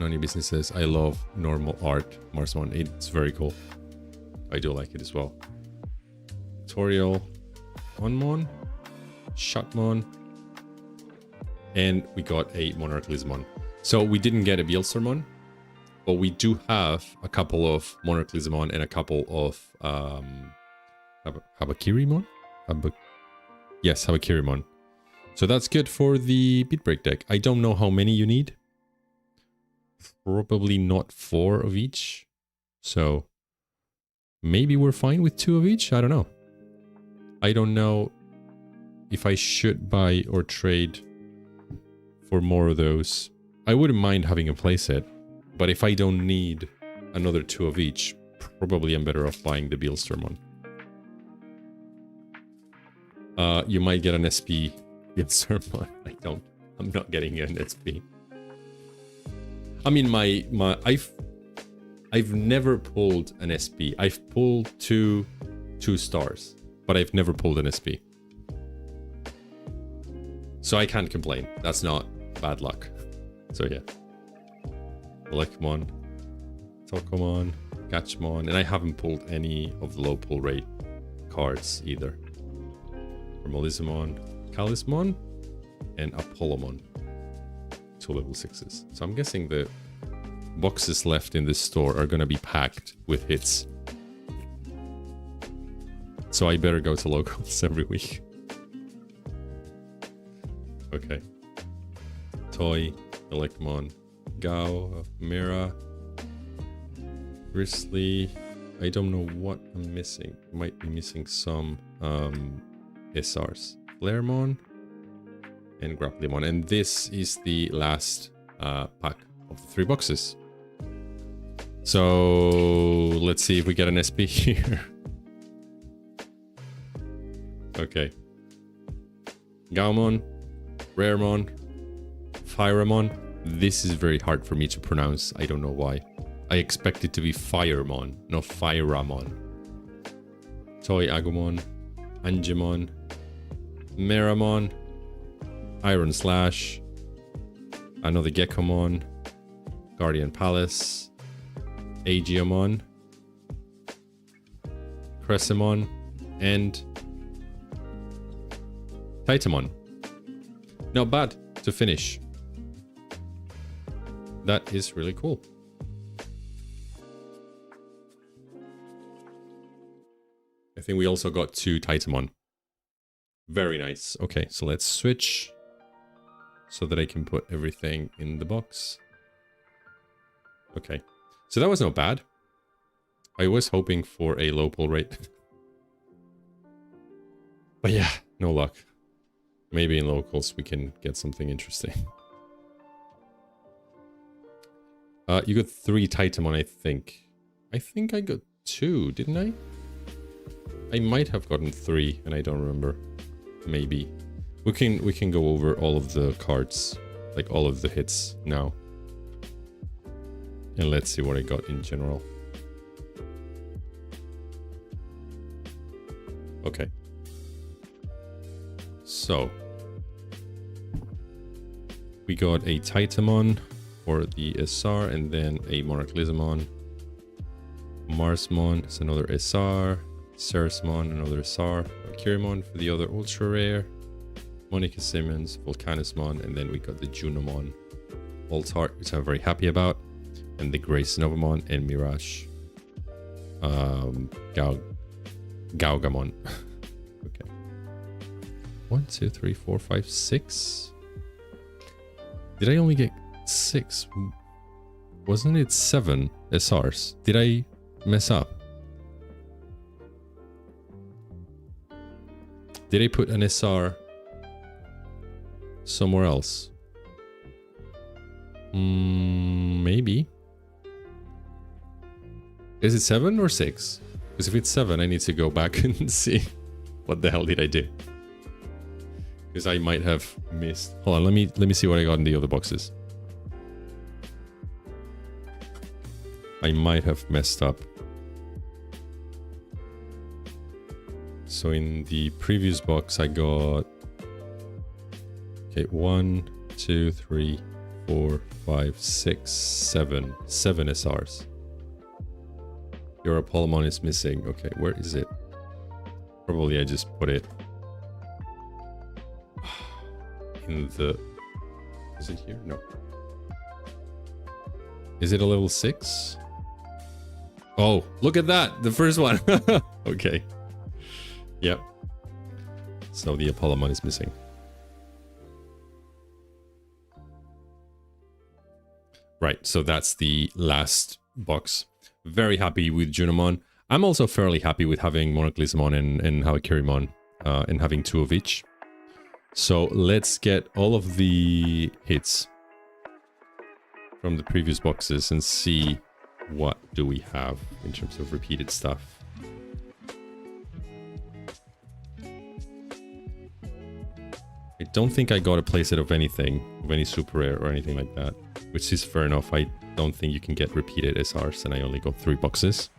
of your businesses. I love normal art. Marsmon. It's very cool. I do like it as well. Toriel. Onmon. Shotmon. And we got a Monarch Lizmon. So we didn't get a Beelzermon, but we do have a couple of Monarch Lizmon and a couple of Habakirimon? Yes, Habakirimon. So that's good for the Beatbreak deck. I don't know how many you need. Probably not 4 of each. So maybe we're fine with 2 of each. I don't know. I don't know if I should buy or trade for more of those. I wouldn't mind having a playset, but if I don't need another 2 of each, probably I'm better off buying the Beelzermon. You might get an SP Beelzermon. I'm not getting an SP. I mean, I've never pulled an SP. I've pulled 2 stars, but I've never pulled an SP. So I can't complain. That's not bad luck. So yeah. Gekkomon, Tokomon, Gatchmon, and I haven't pulled any of the low pull rate cards either. Formalizamon, Kalismon, and Apollomon. 2 level 6s. So I'm guessing the boxes left in this store are gonna be packed with hits. So I better go to locals every week. Okay. Toy, Gekkomon, Gao, Mira, Grizzly. I don't know what I'm missing. Might be missing some SRs. Flaremon and Grapplemon. And this is the last pack of the 3 boxes. So let's see if we get an SP here. Okay. Gaomon, Raremon, Firemon. This is very hard for me to pronounce. I don't know why. I expect it to be Firemon, not Firamon. Toy Agumon, Angemon, Meramon, Iron Slash, another Gekkomon, Guardian Palace, Aegiamon, Cressimon, and Titamon. Not bad to finish. That is really cool. I think we also got 2 Titamon. Very nice. Okay, so let's switch so that I can put everything in the box. Okay, so that was not bad. I was hoping for a low pull rate. But yeah, no luck. Maybe in locals we can get something interesting. You got 3 Titamon, I think. I think I got 2, didn't I? I might have gotten 3 and I don't remember. Maybe. We can go over all of the cards, like all of the hits now. And let's see what I got in general. Okay. So we got a Titamon for the SR, and then a Monoclismon. Marsmon is another SR. Ceresmon, another SR. Gekkomon for the other ultra rare. Monica Simmons, Volcanismon, and then we got the Junimon Alt-Art, which I'm very happy about. And the Grace Novamon and Mirage. Gaugamon. Okay. 1, 2, 3, 4, 5, 6. Did I only get 6? Wasn't it 7 SRs? Did I mess up? Did I put an SR somewhere else? Maybe. Is it 7 or 6? Because if it's 7, I need to go back and see what the hell did I do. Because I might have missed. Hold on, let me see what I got in the other boxes. I might have messed up. So in the previous box I got, okay, 1, 2, 3, 4, 5, 6, 7 SRs. Your Apollomon is missing. Okay, where is it? Probably I just put it in the... Is it here? No. Is it a level 6? Oh, look at that! The first one! Okay. Yep. So the Apollomon is missing. Right, so that's the last box. Very happy with Junimon. I'm also fairly happy with having Monoclismon and Gekkomon, and having 2 of each. So let's get all of the hits from the previous boxes and see what do we have in terms of repeated stuff. I don't think I got a playset of anything, of any super rare or anything like that, which is fair enough. I don't think you can get repeated SRs, and I only got 3 boxes.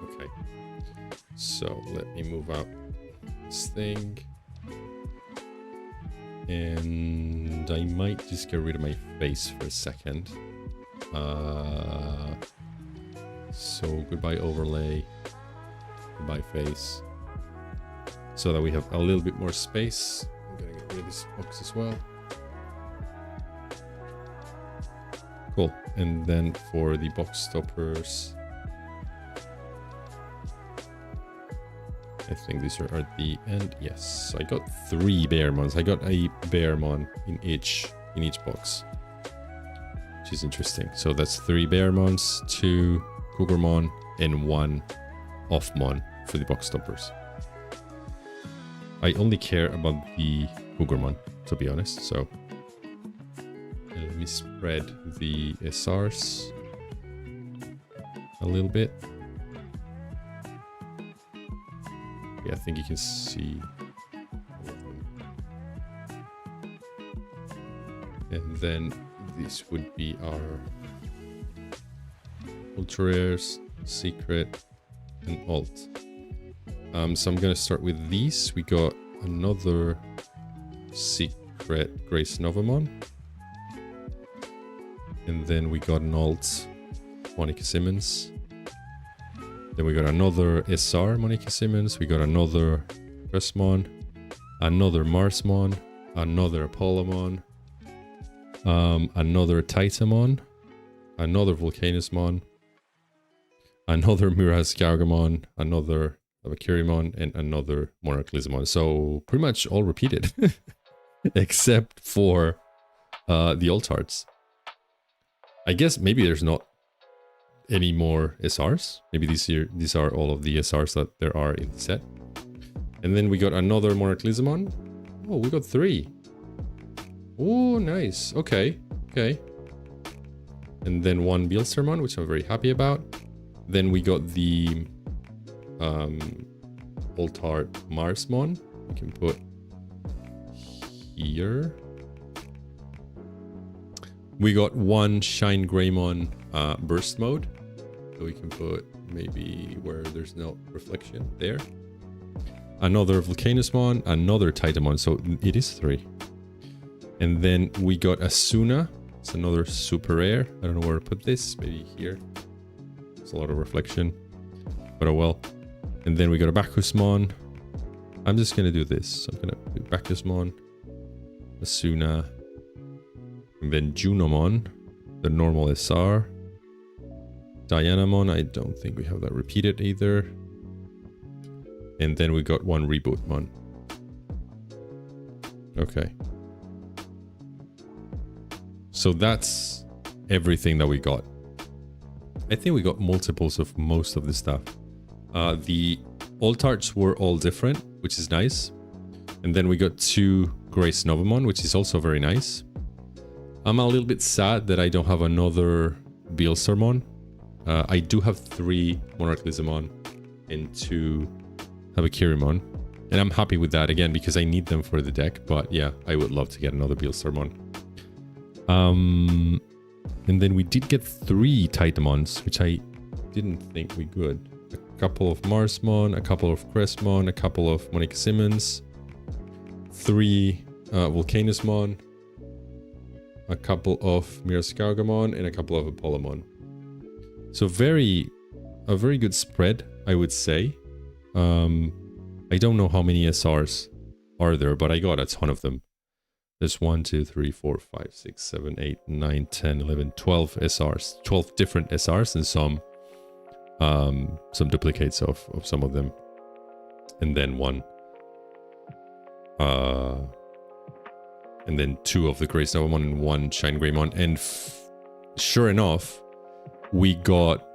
Okay, so let me move out this thing. And I might just get rid of my face for a second. So goodbye overlay, goodbye face. So that we have a little bit more space. I'm gonna get rid of this box as well. Cool. And then for the box stoppers, I think these are at the end. Yes, I got 3 Bearmons. I got a Bearmon in each box, which is interesting. So that's 3 Bearmons, 2 Cougarmon, and 1 Offmon for the box stoppers. I only care about the Cougarmon, to be honest, so let me spread the SRs a little bit. Yeah, I think you can see all of them. And then this would be our ultra rares, secret, and alt. So I'm gonna start with these. We got another secret Grace Novamon. And then we got an alt Monica Simmons. Then we got another SR Monica Simmons. We got another Ceresmon, another Marsmon, another Apollomon, another Titamon, another Volcanismon, another Mirage Gaugamon, another Gekkomon, and another Monoclismon. So pretty much all repeated, except for the Alt-Arts. I guess maybe there's not any more SRs. Maybe these are all of the SRs that there are in the set. And then we got another Monoclismon. Oh, we got 3. Oh, nice. Okay. Okay. and then one Beelzermon, which I'm very happy about. Then we got the Altart Marsmon. We can put here. We got one Shine Greymon burst mode. So we can put maybe where there's no reflection there. Another Volcanusmon, another Titamon, so it is 3. And then we got Asuna. It's another super rare. I don't know where to put this. Maybe here. It's a lot of reflection. But oh well. And then we got a Bacchusmon. I'm just going to do this. I'm going to do Bacchusmon, Asuna, and then Junomon, the normal SR. Dianamon, I don't think we have that repeated either. And then we got one Rebootmon. Okay. So that's everything that we got. I think we got multiples of most of the stuff. The Altarts were all different, which is nice. And then we got 2 Grace Novamon, which is also very nice. I'm a little bit sad that I don't have another Beelzermon. I do have 3 Monarch Lizamon and 2 Habakirimon. And I'm happy with that, again, because I need them for the deck. But yeah, I would love to get another Beelzermon. And then we did get 3 Titamons, which I didn't think we could. A couple of Marsmon, a couple of Crestmon, a couple of Monica Simmons, 3 Volcanusmon, a couple of Miraskaugamon, and a couple of Apollomon. So a very good spread, I would say. I don't know how many SRs are there, but I got a ton of them. There's 1, 2, 3, 4, 5, 6, 7, 8, 9, 10, 11, 12 SRs. 12 different SRs and some duplicates of some of them. And then 1. And then 2 of the Grace Novamon and 1 Shine Greymon. And sure enough, we got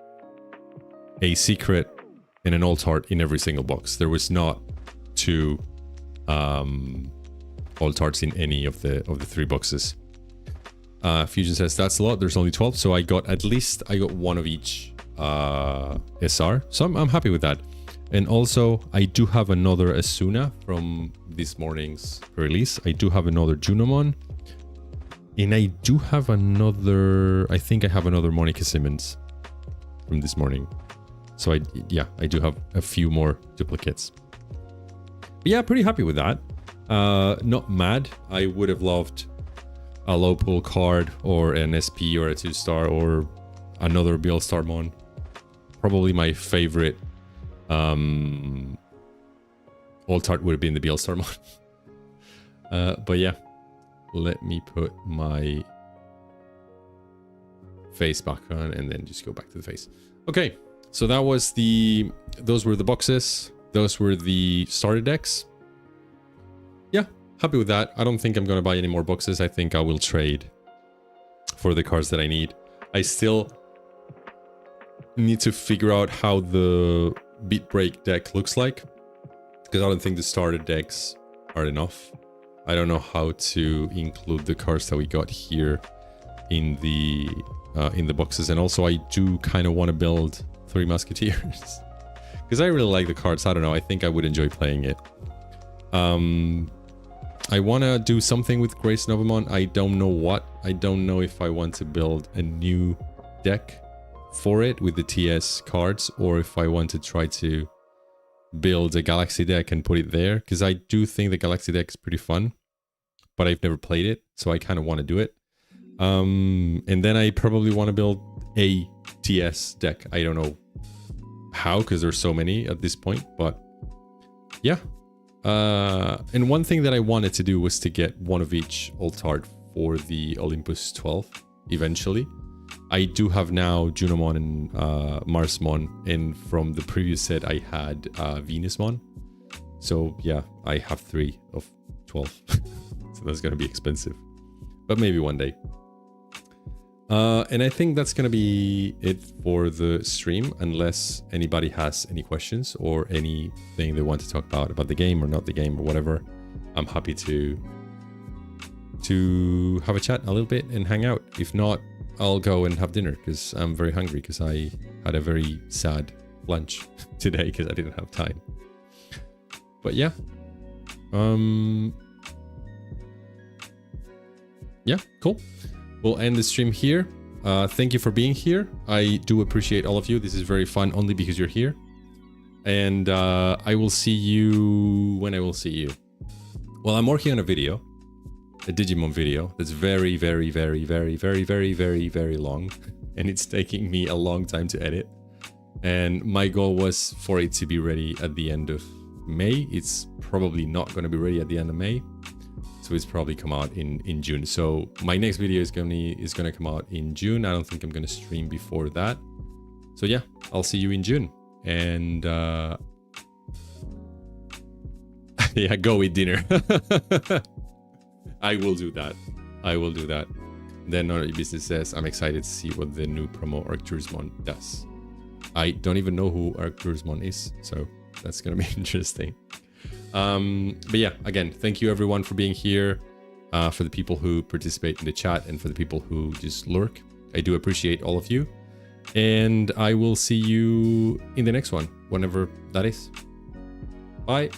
a secret and an Altart in every single box. There was not 2 Altarts in any of the 3 boxes. Fusion says that's a lot. There's only 12, so I got 1 of each SR. So I'm happy with that. And also, I do have another Asuna from this morning's release. I do have another Junomon. And I do have another... I think I have another Monica Simmons from this morning. So I do have a few more duplicates. But yeah, pretty happy with that. Not mad. I would have loved a low pull card or an SP or a 2-star or another Beelzermon. Probably my favorite Altart would have been the Beelzermon. But yeah, let me put my face back on and then just go back to the face. Okay, so that was those were the boxes. Those were the starter decks. Yeah, happy with that. I don't think I'm going to buy any more boxes. I think I will trade for the cards that I need. I still need to figure out how the Beatbreak deck looks like, because I don't think the starter decks are enough. I don't know how to include the cards that we got here in the boxes. And also I do kind of want to build 3 Musketeers because I really like the cards. I don't know, I think I would enjoy playing it. I want to do something with Grace Novamon. I don't know what. I don't know if I want to build a new deck for it with the TS cards, or if I want to try to build a Galaxy deck and put it there, because I do think the Galaxy deck is pretty fun, but I've never played it, so I kind of want to do it. And then I probably want to build a TS deck. I don't know how, because there's so many at this point, but yeah. And one thing that I wanted to do was to get 1 of each Altart for the Olympus 12 eventually. I do have now Junomon and Marsmon, and from the previous set I had Venusmon. So yeah, I have 3 of 12. So that's going to be expensive, but maybe one day. And I think that's going to be it for the stream, unless anybody has any questions or anything they want to talk about the game or not the game or whatever. I'm happy to have a chat a little bit and hang out. If not, I'll go and have dinner because I'm very hungry because I had a very sad lunch today because I didn't have time. But yeah. Yeah, cool. We'll end the stream here. Thank you for being here. I do appreciate all of you. This is very fun only because you're here. And I will see you when I will see you. Well, I'm working on a video, a Digimon video that's very, very, very, very, very, very, very, very long. And it's taking me a long time to edit. And my goal was for it to be ready at the end of May. It's probably not going to be ready at the end of May. So it's probably come out in June. So my next video is gonna come out in June. I don't think I'm gonna stream before that. So yeah, I'll see you in June. And yeah, go eat dinner. I will do that. I will do that. Then None of Your Business says, I'm excited to see what the new promo Arctursmon does. I don't even know who Arctursmon is, so that's gonna be interesting. But yeah, again, thank you everyone for being here, for the people who participate in the chat and for the people who just lurk. I do appreciate all of you. And I will see you in the next one, whenever that is. Bye.